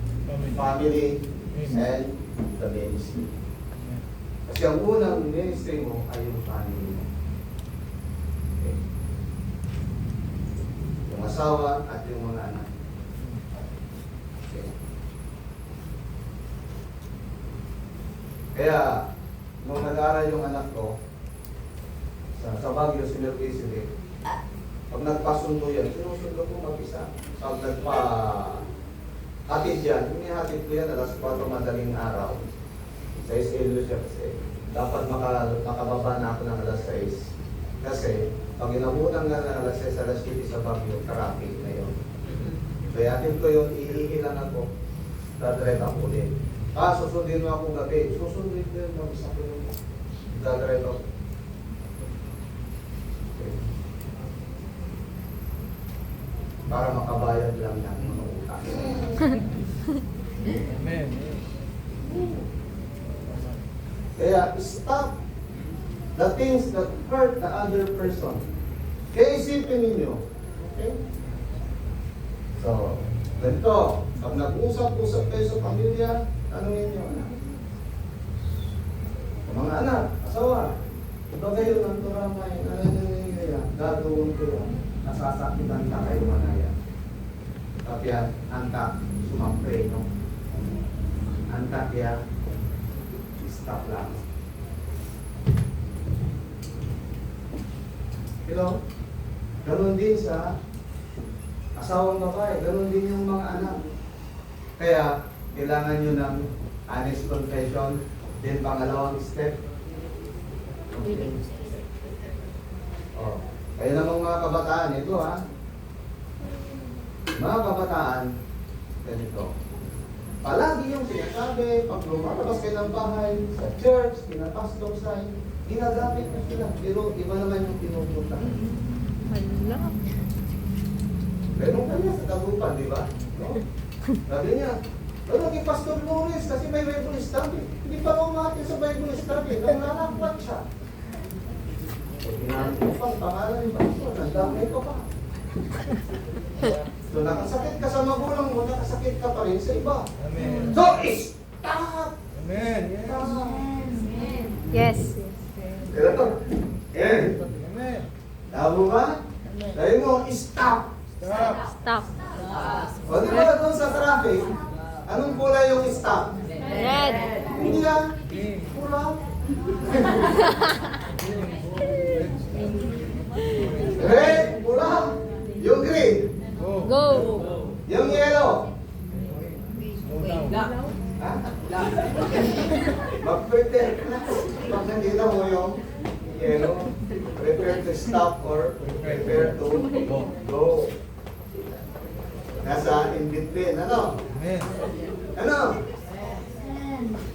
family, and the ministry. Kasi ang unang ministry mo ay yung family mo. Okay. Yung asawa at yung mga anak. Okay. Kaya, nung nag-aaral yung anak ko, sa Baguio, sinurvey, pag nagpasundo yan, sinusundo ko mag-isa. Pag hatid yan, hinihatid ko yan alas 4 madaling araw. Sa SLU siya kasi. Dapat makababa na ako ng alas 6. Kasi, pag inabutan nga ng alas 6, alas 7 sa Baguio, traffic na yun. Kaya hatid ko yun, ihihilan ako. Dadrive ako ulit. Susundin mo ako gabi. Susundin ko yun, mag-isa ko yun. Dadrive ako. Okay. Para makabayad lang ng mga utang. Amen. Kaya stop the things that hurt the other person. Kaya isipin ninyo. Okay? So, ganito. Pag nag-usap-usap kayo sa pamilya, tanungin nyo anak. Mga anak, asawa, iba kayo ng turamay, gagawin ko yan. Nasasakitan ka kayo manaya. Tapi anta sumampre, no? Anta kaya stop lang. Hello? Ganon din sa asawang babae, ganon din yung mga anak. Kaya, kailangan nyo ng honest confession, then pangalawang step. Okay. Oh. Kaya namang mga kabataan, ito ha. Mga kabataan, ganito. Palagi yung sinasabi, pag lumalabas kayo ng bahay, sa church, pinapastor sign, Ginagamit mo sila, pero iba naman yung pinupunta. Hala. Ganun kanya sa Dagupan, di ba? No? Sabi niya, naging Pastor Lawrence kasi may Bible study. Hindi pa umati sa Bible study, nang nalakwat siya. So, ginamit ko pang pangalan yung pastor, nandamay ko pa. So, nakasakit ka sa magulang mo, nakasakit ka pa rin sa iba. Amen. So, stop! Amen. Yes. Stop! Yes. Kaya to, yan. Amen. Tama ba? Sabi mo, stop! Stop. Stop. O, di ba doon sa traffic, anong kulay yung stop? Red. Hindi yan. Green. Pula. Red, pula. Yung green. Go. Go. Yung yellow. Slow down. Ha? Mag-prepare ka na. Pag nakita mo yung yellow, prepare to stop or prepare to go. Nasa in between. Ano? Amen. Ano?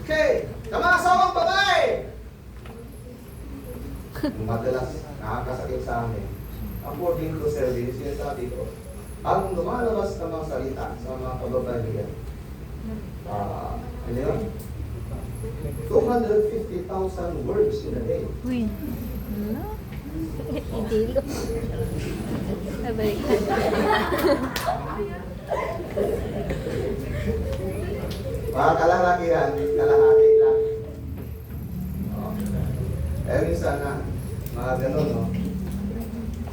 Okay. Sa mga asawang babae. Yung madalas nakakasakit sa amin. According to survey, sinasabi ko, ang lumalabas ng mga salita sa mga kababaihan, ano yun? 250,000 words in a day. Uy. Hala. Hindi lo. Sabay ka. Mga kalalakihan, kalahati lang. Oh. Eh, minsan na, mga ganun, no?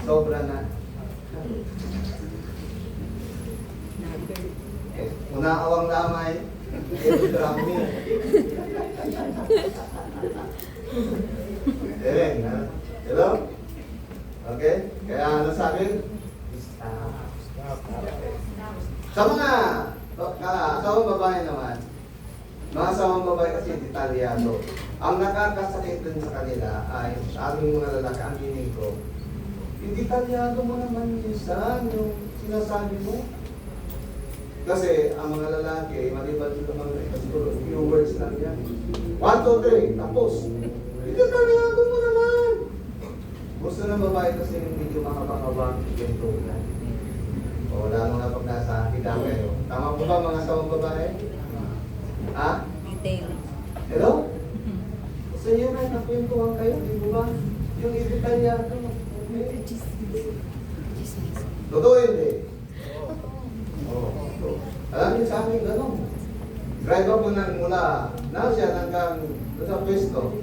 Sobra na. Eh, unaawang lamay, drummy. Ha? Hello? Okay? Kaya ano sabi? Stop. Stop. Sa mga asawang babae naman, mga asawang babae kasi detalyado. Ang nakakasakit din sa kanila ay sa aming mga lalaki, ang hining ko, yung detalyado mo naman minsan yung sinasabi mo. Kasi ang mga lalaki, maliban sa mga siguro, few words lang yan. 1, 2, 3, tapos. Detalyado mo naman. Gusto ng babae kasi yung medyo makabang-abang ikentunan. O lalo na pag nasa kita kayo. Tama po ba mga asawang babae? Ha? Detail. Hello? Gusto niyo na nakwentuhan kayo, di ba ba? Yung i-detalyado. Okay? Totoo hindi. Oo. Alam niyo sa amin gano'n. Drive ako na mula Nasya hanggang doon sa pwesto.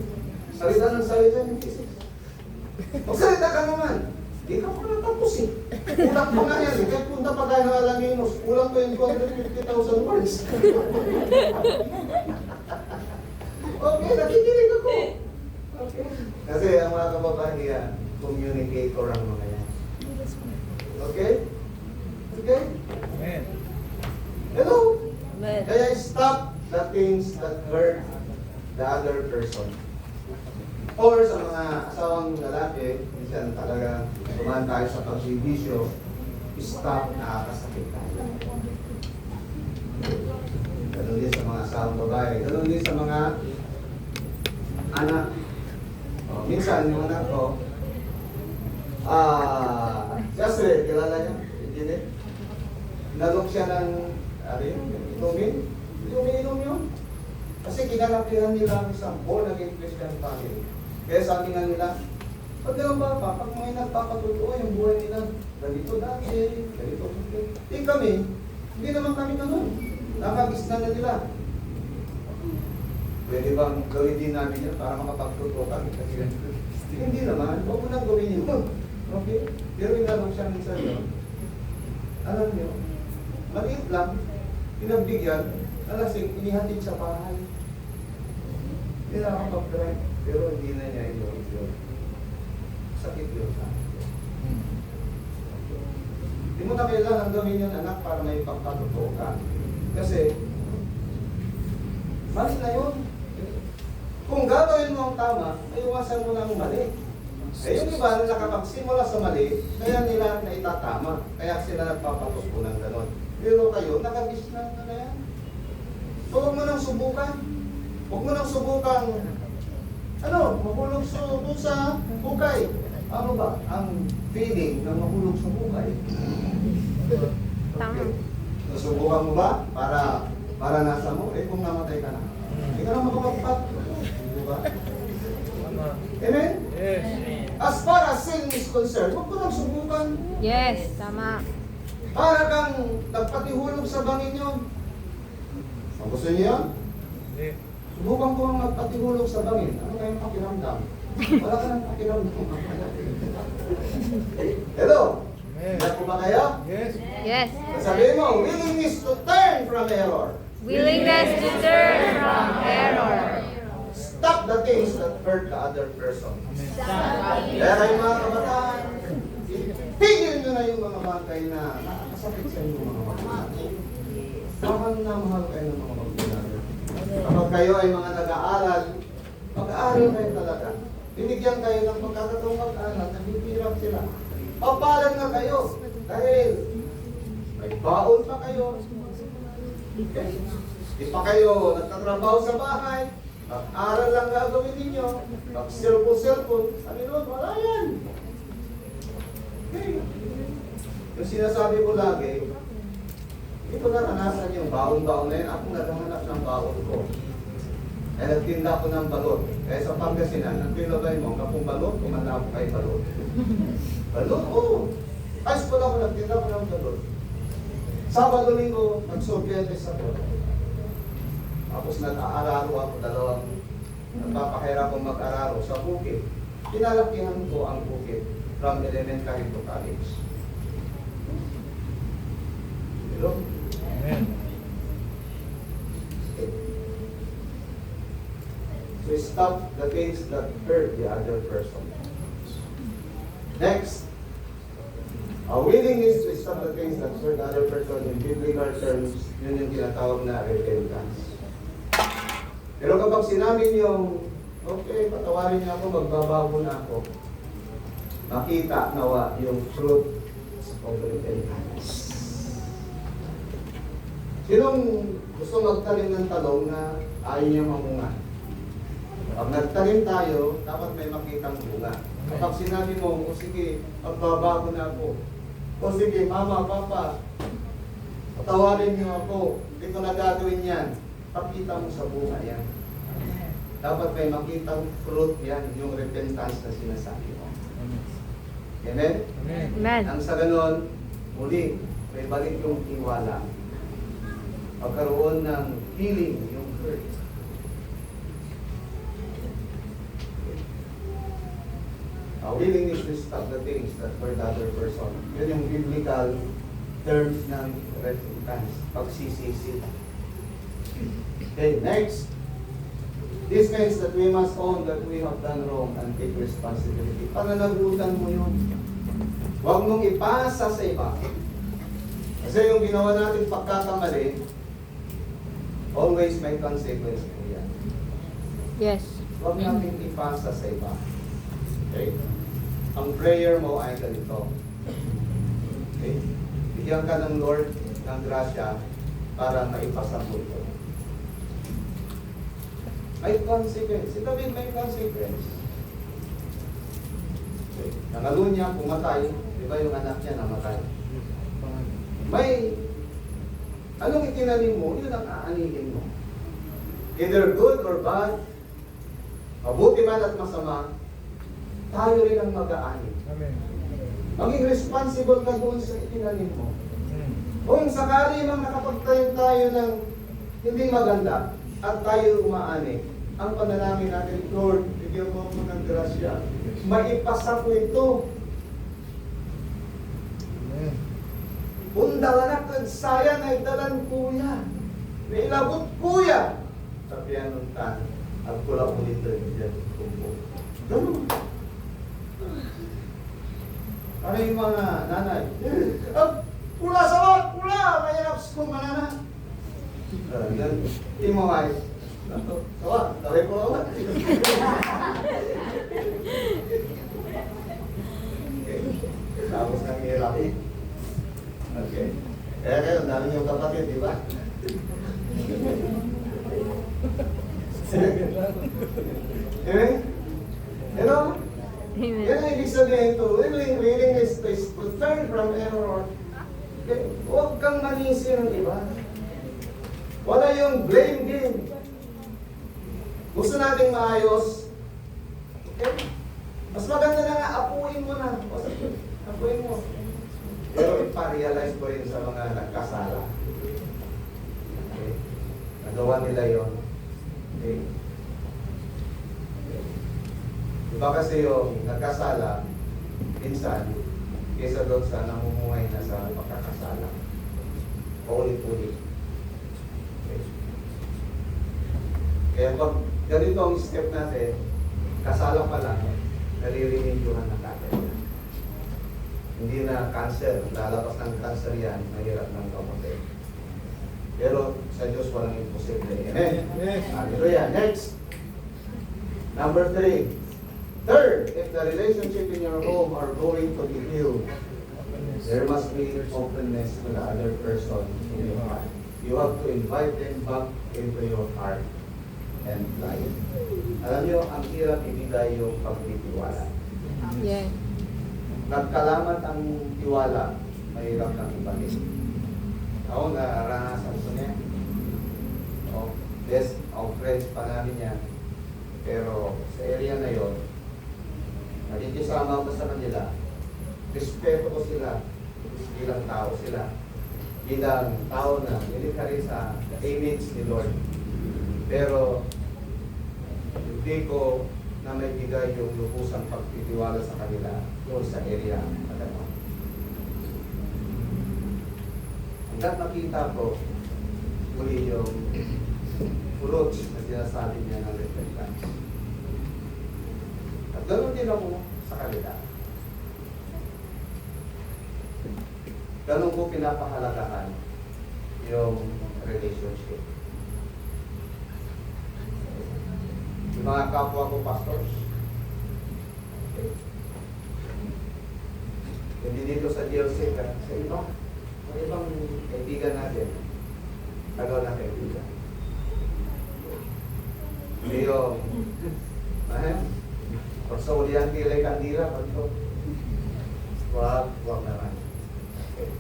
Salita ng salita ng kisses. Magsalita ka naman. Di ka pa natapos eh. Kulang pa nga yan eh. Kaya punta pa tayo ng Alaminos. Kulang pa yung 250,000 words. Okay, nakikinig ako. Okay. Kasi ang mga kababaihan, communicator ang mga yan. Okay? Okay? Amen. Hello? Amen. Kaya stop the things that hurt the other person. Or sa mga asawang lalaki, minsan talaga tumaan tayo sa pagbibisyo, stop, nakakasakit tayo. Ganun din sa mga asawang babae. Ganun din sa mga anak. O, minsan, yung anak ko, Jasre, kilala niyo? Hindi. Nalok siya ng, inumin. Hindi umiinom yun. Kasi kinalakihan nila ang isang born again Christian family. Kaya sabi nga nila, pag ganun ba pa, pag may nagpapatutuo yung buhay nila, ganito dati, ganito. Eh kami, hindi naman kami ganun. Nakagis na nila. Pwede bang gawin din namin yan para makapagtutuo kami? Kasi hindi naman, huwag mo nang gawin yun. Okay? Pero inalok siya minsan yun. Alam niyo, maliit lang, pinagbigyan, alasing, inihatid sa bahay. Hindi na nakapag-drive, pero hindi na niya inulit yun. Sakit yun sa akin. Hindi mo na kailangan gawin yung anak para may pagkatotoo ka. Kasi, mali na yun. Kung gagawin mo ang tama, ay iwasan mo na ang mali. Eh yung iba na nakapagsimula sa mali, kaya nila na itatama. Kaya sila nagpapatuspo ng ganon. Pero kayo, nakagis na yan. So huwag mo nang subukan. Huwag mo nang subukan mahulog doon sa hukay. Ano ba? Ang feeling na mahulog sa hukay. Tama. Nasubukan mo ba para nasa mo? Kung namatay ka na. Hindi ka na makapagpat. Di ba? Tama. Amen? Yes. As far as sin is concerned, huwag ko nang subukan. Yes, tama. Para kang nagpatihulog sa bangin yun. Ang gusto niyo yun? Hindi. Subukan ko ang magpatihulog sa bangin. Ano kayong pakiramdam? Wala ka nang pakiramdam. Hello? Amen. Lahat po ba kayo? Yes. Yes. Sabihin mo, willingness to turn from error. Willingness to turn from error. Stop the things that hurt the other person. Kaya kayo mga kabataan, ipigil nyo na yung mga bagay na nakakasakit sa inyo mga magulang. Mahal na mahal kayo ng mga magulang. Kapag kayo ay mga nag-aaral, mag-aaral kayo talaga. Binigyan kayo ng pagkakataong mag-aaral, naghihirap sila. Papalan na kayo dahil may baon pa kayo. Okay? Di pa kayo nagtatrabaho sa bahay, mag-aral lang gagawin ninyo, mag-cellphone, sabi nun, wala yan. Okay. Yung sinasabi ko lagi, hindi ko naranasan yung baon-baon na yun. Ako naghahanap ng baon ko. Eh, nagtinda ko ng balot. Eh, sa Pangasinan, nagpilabay mo, kapong balot, kumanda ako kay balot. Balot? Oo. High school ako, nagtinda ko ng balot. Sabado linggo, nag-Sovietes ako. Tapos nag-aararo ako, nagpapakahirap akong mag-araro sa bukid. Pinalakihan ko ang bukid from elementary to college. Hello? Amen. So stop the things that hurt the other person. Next, a willingness to stop the things that hurt the other person in biblical terms, yun yung tinatawag na repentance. Pero kapag sinabi niyo, okay, patawarin niyo ako, magbabago na ako, makita nawa yung fruit of repentance. Sinong gusto magtanim ng talong na ayaw niya mamunga? Pag nagtanim tayo, dapat may makitang bunga. Kapag sinabi mo, o sige, magbabago na ako. O sige, mama, papa, patawarin niyo ako. Hindi ko na gagawin yan. Pakita mo sa bunga yan. Dapat may makitang fruit yan, yung repentance na sinasabi mo. Amen? Amen. Amen. Ang sa ganon, muli, may balik yung tiwala. Pagkaroon ng healing, yung hurt. A willingness to stop the things that hurt the other person. Yun yung biblical terms ng repentance, pagsisisi. Okay, next. This means that we must own that we have done wrong and take responsibility. Pananagutan mo yun. Huwag mong ipasa sa iba. Kasi yung ginawa natin pagkakamali, always may consequence po yan. Yes. Huwag natin ipasa sa iba. Okay? Ang prayer mo ay ganito. Okay? Bigyan ka ng Lord ng grasya para maipasa mo ito. May consequence. Ito may consequence. Okay. Nangalo niya, pumatay. Di ba yung anak niya namatay? May, anong itinanim mo, yun ang aanihin mo. Either good or bad, mabuti man at masama, tayo rin ang mag-aani. Amen. Maging responsible ka doon sa itinanim mo. Amen. Kung sakali mang nakapagtayo tayo ng hindi maganda at tayo umaani, ang panalangin natin, Lord, bigyan mo ako ng grasya. Maipasa ko ito. Amen. Kung dalanak at sayan ay dalan kuya. Nailabot kuya. Sabihan ng tan, ang pula ko nito yung kumpo. Ganun. Para yung mga nanay, pula sa lot, pula! Mahirap kung manana. Yan, imaway. Sawa, taway ko awat. Tapos nang hirap. Okay. Kaya kayo, dami yung kapatid, di ba? Amen? sabihin to willingness to turn from error. Huwag kang manisi ng iba. Wala yung blame game. Gusto nating maayos. Okay? Mas maganda na nga, apuin mo na. Apuin mo. Pero ipa-realize ko rin sa mga nagkasala. Okay? Nagawa nila yun. Okay? Diba kasi yung nagkasala, minsan, kesa doon sa namumuhay na sa pagkakasala. Paulit-ulit. Okay? Kaya pag ganito ang step natin, kasala pa lang, nalilimintuhan na kagad. Hindi na cancer, lalabas ng cancer yan, mahirap ng kamote. Pero sa Diyos walang imposible. Amen? Yes. Hallelujah. Next. Number 3. Third, if the relationship in your home are going to be healed, there must be openness to the other person in your heart. You have to invite them back into your heart and life. Alam niyo, ang hirap ibigay yung pagtitiwala. Yes. Nagkalamat ang tiwala, mahirap ng ibalik. Ako, naranasan ko niya. Best of friends pa namin yan. Pero sa area na yon, nakikisama ko sa kanila, respeto ko sila, bilang tao sila, bilang tao na nilikha rin sa image ni Lord. Pero hindi ko na may bigay yung lubusang pagtitiwala sa kanila doon sa area na gano'n. Hanggat nakita ko muli yung fruits na sinasabi niya ng repentance. At gano'n din ako sa kanila. Gano'n ko pinapahalagahan yung relationship. Yung mga kapwa ko pastors, okay. Hindi dito sa DLC, sa ibang kaibigan natin, tagaw na kaibigan. Hindi yung, pagsaulihan kilay kandila, pagto. Wag naman. Okay.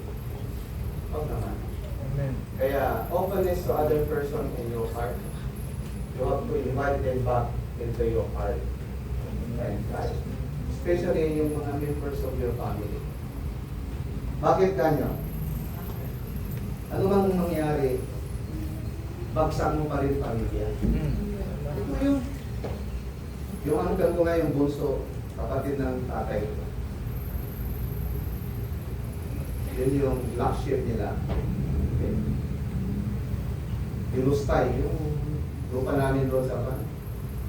Wag naman. Amen. Kaya, openness to other person in your heart. You have to invite them back into your heart and life. Especially yung mga members of your family. Bakit kanya? Ano mang mangyari, bagsak mo pa rin pamilya. Ito yun. Yung uncle ko nga yung bunso, kapatid ng tatay ko. Yun yung black sheep nila. Okay. Ilustay, yung lupa namin doon sa pan.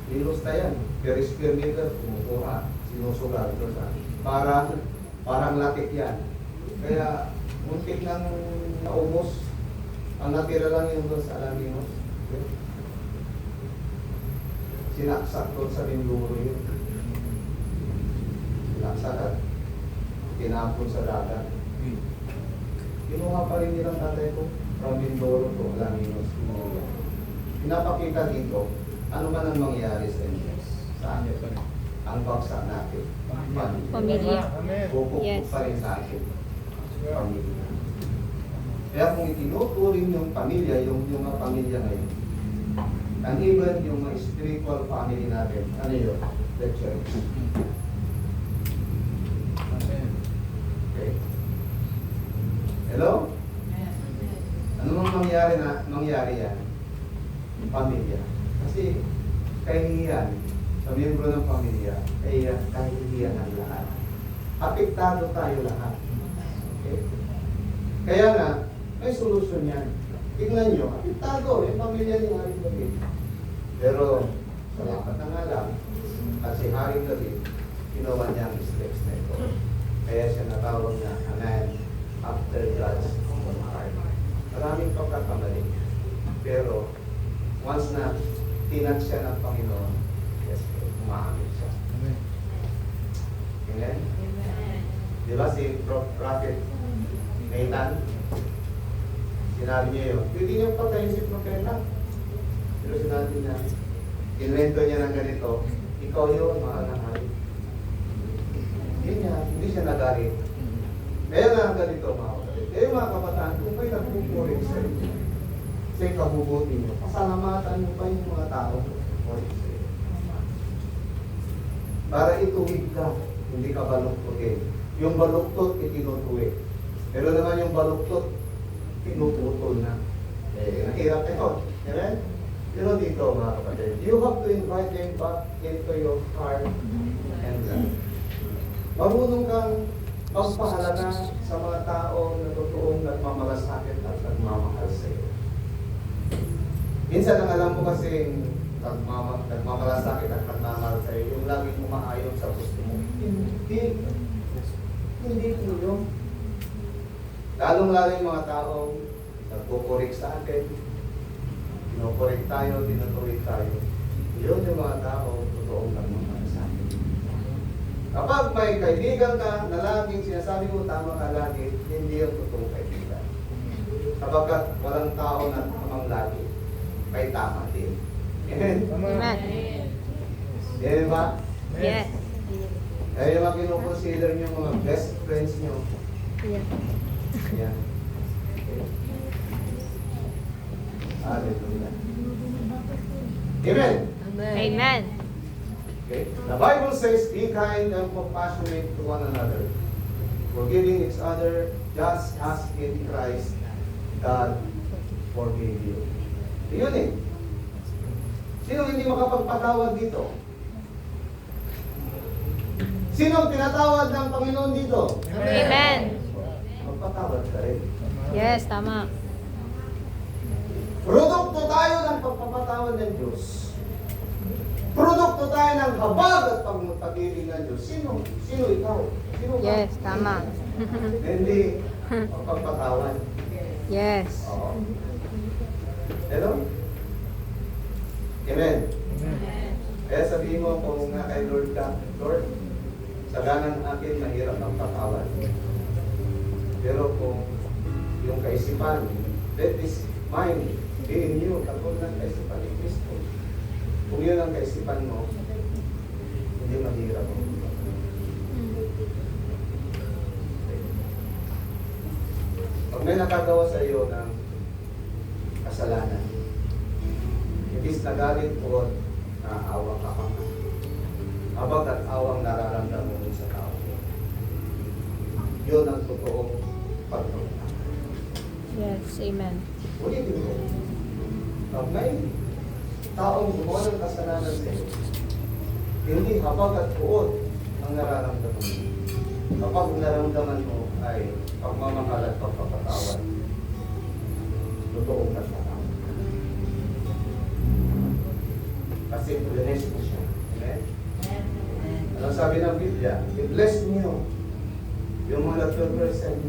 Ilustay yan. Per square meter, kumukuha, sinusugal doon sa parang latik yan. Kaya, muntik nang naubos. Ang natira lang yung doon sa Alaminos. Okay. Sinaksak doon sa Mindoro yun. Sinaksak at tinapon sa dagat. Kinuha pa rin nilang tatay ko from Mindoro to Alaminos. Pinapakita dito, ano man ang mangyari sa inyo. Sa akin. Ang baksa natin. Pamilya. Amen. Bukok Yes. pa rin sa akin. Pamilya. Kaya kung itinuturing yung pamilya, yung mga pamilya ngayon, and even yung mga spiritual family natin, ano yun? The church. Amen. Okay? Hello? Ano mang mangyari yan? Yung pamilya. Kasi kahihiyan, sa miyembro ng pamilya, kahihiyan ang lahat. Apektado tayo lahat. Okay? Kaya nga, may solusyon yan. Tingnan nyo, apektado yung pamilya ni Haring David. Pero, salamat na nga lang, at si Haring David, ginawa niya ang steps na ito. Kaya siya natawag na a man after God's own heart. Maraming pagkakamali. Pero, once na tinat siya ng Panginoon, yes, umaamin siya. Amen. Amen? Di ba si Prophet Nathan? Sinabi niya yun, pwede niyo patayin si Propeta. Pero sinabi niya, inwento niya ng ganito, ikaw yun, mahal na hari. Hindi siya nagalit. Kaya nga ganito mga kapatid. Kaya mga kabataan, kung may nagpupurik sa inyo, sa ikabubuti nyo, pasalamatan mo pa yung mga tao nagpupurik sa inyo. Para ituwid ka, hindi ka baluktukin. Yung baluktot, itinutuwid. Pero naman yung baluktot, pinuputol na. Nahirap ito. Amen? Pero dito mga kapatid, you have to invite them back into your heart and life. Marunong kang magpahalaga sa mga tao na totoong nagmamalasakit at nagmamahal sa iyo. Minsan ang alam mo kasing nagmamalasakit at nagmamahal sa iyo, yung laging umaayon sa gusto mo. Hindi tulong. Lalong-lalo yung mga taong nagkukurik sa atin, kinukurik tayo, tinuturik tayo. Yun yung mga tao totoong nagmamahal sa atin. Kapag may kaibigan ka na laging sinasabi mo tama ka lagi, hindi yung totoong kaibigan. Kapag walang tao na tamang lagi, kay tama din. Amen? Amen. Amen ba? Yes. Kaya yung mga kinukonsider nyo mga best friends nyo. Yes. Yan. Hallelujah. Amen. Amen. Okay. The Bible says, be kind and compassionate to one another, forgiving each other, just as in Christ God forgave you. Yun eh. Sino hindi makapagpatawad dito? Sino ang tinatawad ng Panginoon dito? Amen. Magpatawad ka rin. Yes, tama. Produkto tayo ng pagpapatawad ng Diyos. Produkto tayo ng habag at pagpapagili ng Diyos. Sino ikaw? Sino ka? Yes, tama. Hindi pagpapatawad. Yes. Oo. Hello? Amen. Kaya sabihin mo kung nga kay Lord ka, Lord, sa ganan akin mahirap ang patawad. Pero kung yung kaisipan, let this mind be in you, katulad ng kaisipan ni Kristo. Kung yun ang kaisipan mo, hindi mahirap. Pag may nakagawa sa iyo ng kasalanan, ibig nagalit o naawa ka pa. Habang at awang nararamdaman mo sa tao. Yun ang totoong pagkakas. Yes, amen. Ulitin ko. Pag may taong gumawa ng kasalanan sa iyo, hindi habang at uod ang nararamdaman mo. Kapag nararamdaman mo ay pagmamahal at pagpapatawad, totoong pagpapatawad. Kasi bless mo siya. Amen? Ano sabi ng Biblia? I-bless niyo yung mga nag-present.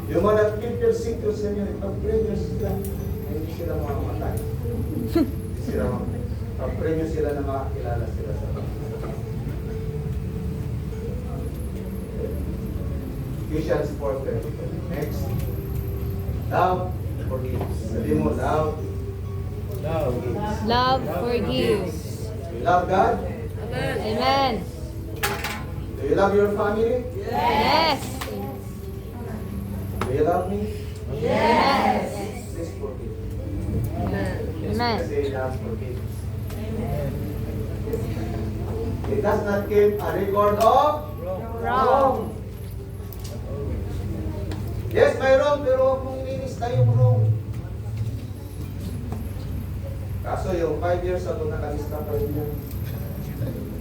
Yung mga nag-persecute sa inyo, ipag-pray nyo sila. Hindi sila mamamatay. Hindi sila mamamatay. Pag-pray nyo sila na makakilala sila sa Panginoon. Ephesians 4:30. Next. Love forgives. Sabi mo, love forgives. Love forgives. You love God? Amen. Do you love your family? Yes. Do you love me? Yes. Please forgive. Amen. Kasi love forgives. It does not keep a record of wrong. Yes, may wrong, pero huwag mong inilista yung wrong. Kaso yung 5 years ago nakalista pa rin yan.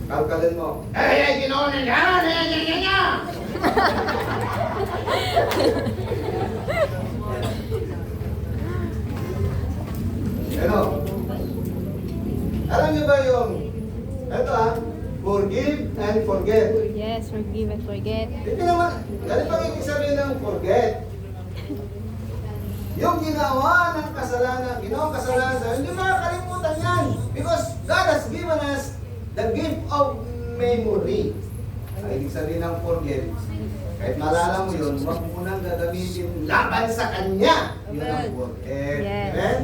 Kalkalin mo, ginawa na yan! Ano? Alam niyo ba yung, ito forgive and forget. Yes, forgive and forget. Hindi naman, ganito ang ibig sabihin ng forget. Yung ginawa ng kasalanan, ginawang kasalanan sa'yo, hindi makakalimutan yan. Because God has given us the gift of memory. Ang ibig sabihin ng forget, kahit malala mo yun, huwag mo nang gagamitin laban sa Kanya. Yun ang forget. Yes. Amen?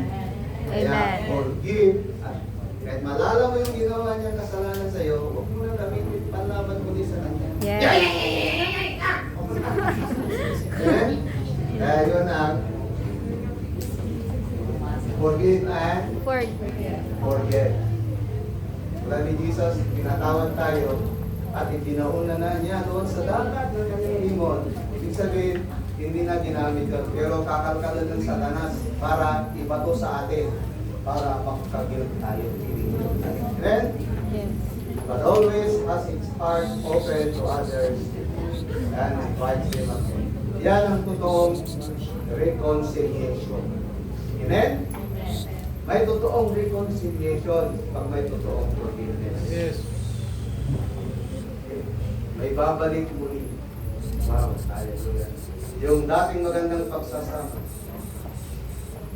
Kaya Amen. forgive at forget. Kahit malala mo yung ginawa niyang kasalanan sa'yo, huwag mo na gamitin panlaban mo din sa kanya. Yes. Amen? Kaya yun ang forgive and forget. Wala ni Jesus, tinatawag tayo at itinauna na niya doon sa dagat ng kanyang limon. Ibig sabihin, hindi na ginamit yun, pero kakalkalan ng Satanas para ibato sa atin, para makakagilot tayo. Amen? Yes. But always has its heart open to others and invites them again. Yan ang totoong reconciliation. Amen? May totoong reconciliation pag may totoong forgiveness. Yes. May babalik muli. Wow, hallelujah. Yung dating magandang pagsasama,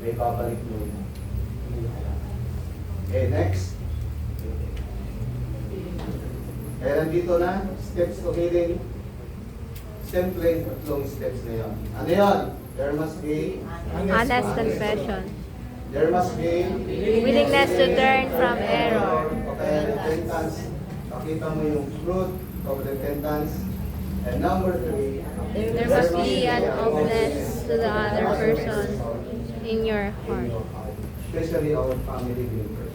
may babalik muli. Okay, next. Kaya nandito na, steps to healing. Simple, tatlong steps na yun. Ano yun? There must be Honest confession. There must be Willingness to turn from error. Okay, repentance. Pakita mo yung fruit of repentance. And number 3, There must be an openness to the other person in your heart. Especially our family members.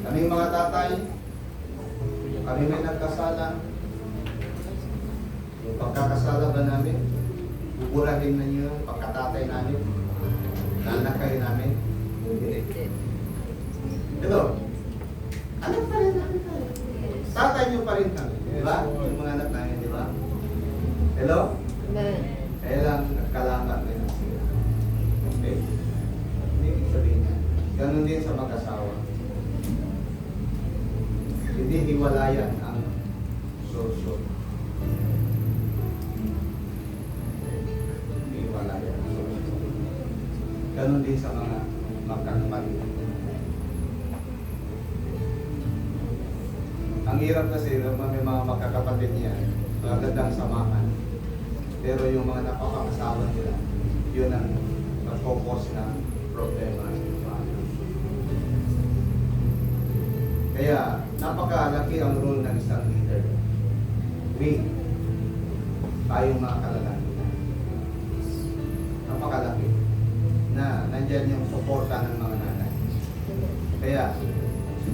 Kaming mga tatay, kami may nagkasala. Yung pagkakasala ba namin, buburahin na niyo yung pagkatatay namin, nanakay namin. Hindi. Ito, anak pa rin namin tayo. Tatay niyo pa rin kami, di ba? Yung mga anak namin, di ba? Hello? Kaya lang, nagkalangan may nasira. Okay? Hindi ibig sabihin niya. Ganun din sa mag-asawa. Hindi hiwalayan ang solusyon. Hindi hiwalayan ang solusyon. Ganun din sa mga magkakapatid. Ang hirap kasi may mga magkakapatid niya, magandang samahan. Pero yung mga napapakasawa nila, yun ang nag-focus na problema. Kaya, napakalaki ang role ng isang leader. Tayong mga kalalanin. Napakalaki na nandyan yung suporta ng mga nanay. Kaya,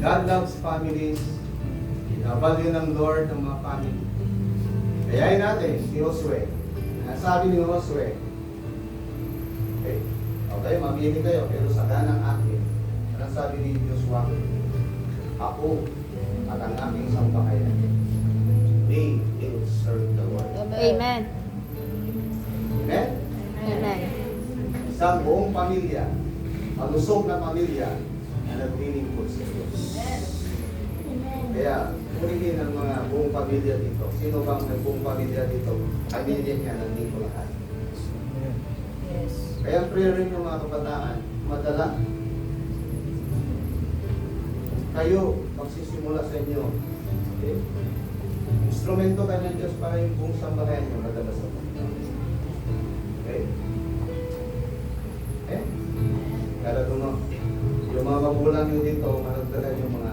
God loves families. Inavalue ng Lord ng mga family. Kayain natin si Josue. Sabi ni Josue, okay, mamili kayo, pero sa ganang akin. Anong sabi ni Joshua? Ako at ang aking sambahayan, we will serve the Lord. Amen. Amen? Amen. Isang buong pamilya, malusog na pamilya, na naglilingkod sa Diyos. Kaya, purihin ang mga buong pamilya dito. Sino bang may buong pamilya dito? Pamilya niya, nandito lahat. Kaya prayer rin ng mga kabataan, madala. Kayo, magsisimula sa inyo. Okay? Instrumento ka ng Diyos para yung buong sambahayan nyo nadala sa Panginoon. Okay? Kaya doon, yung mga magulang nyo dito, maragdagan yung mga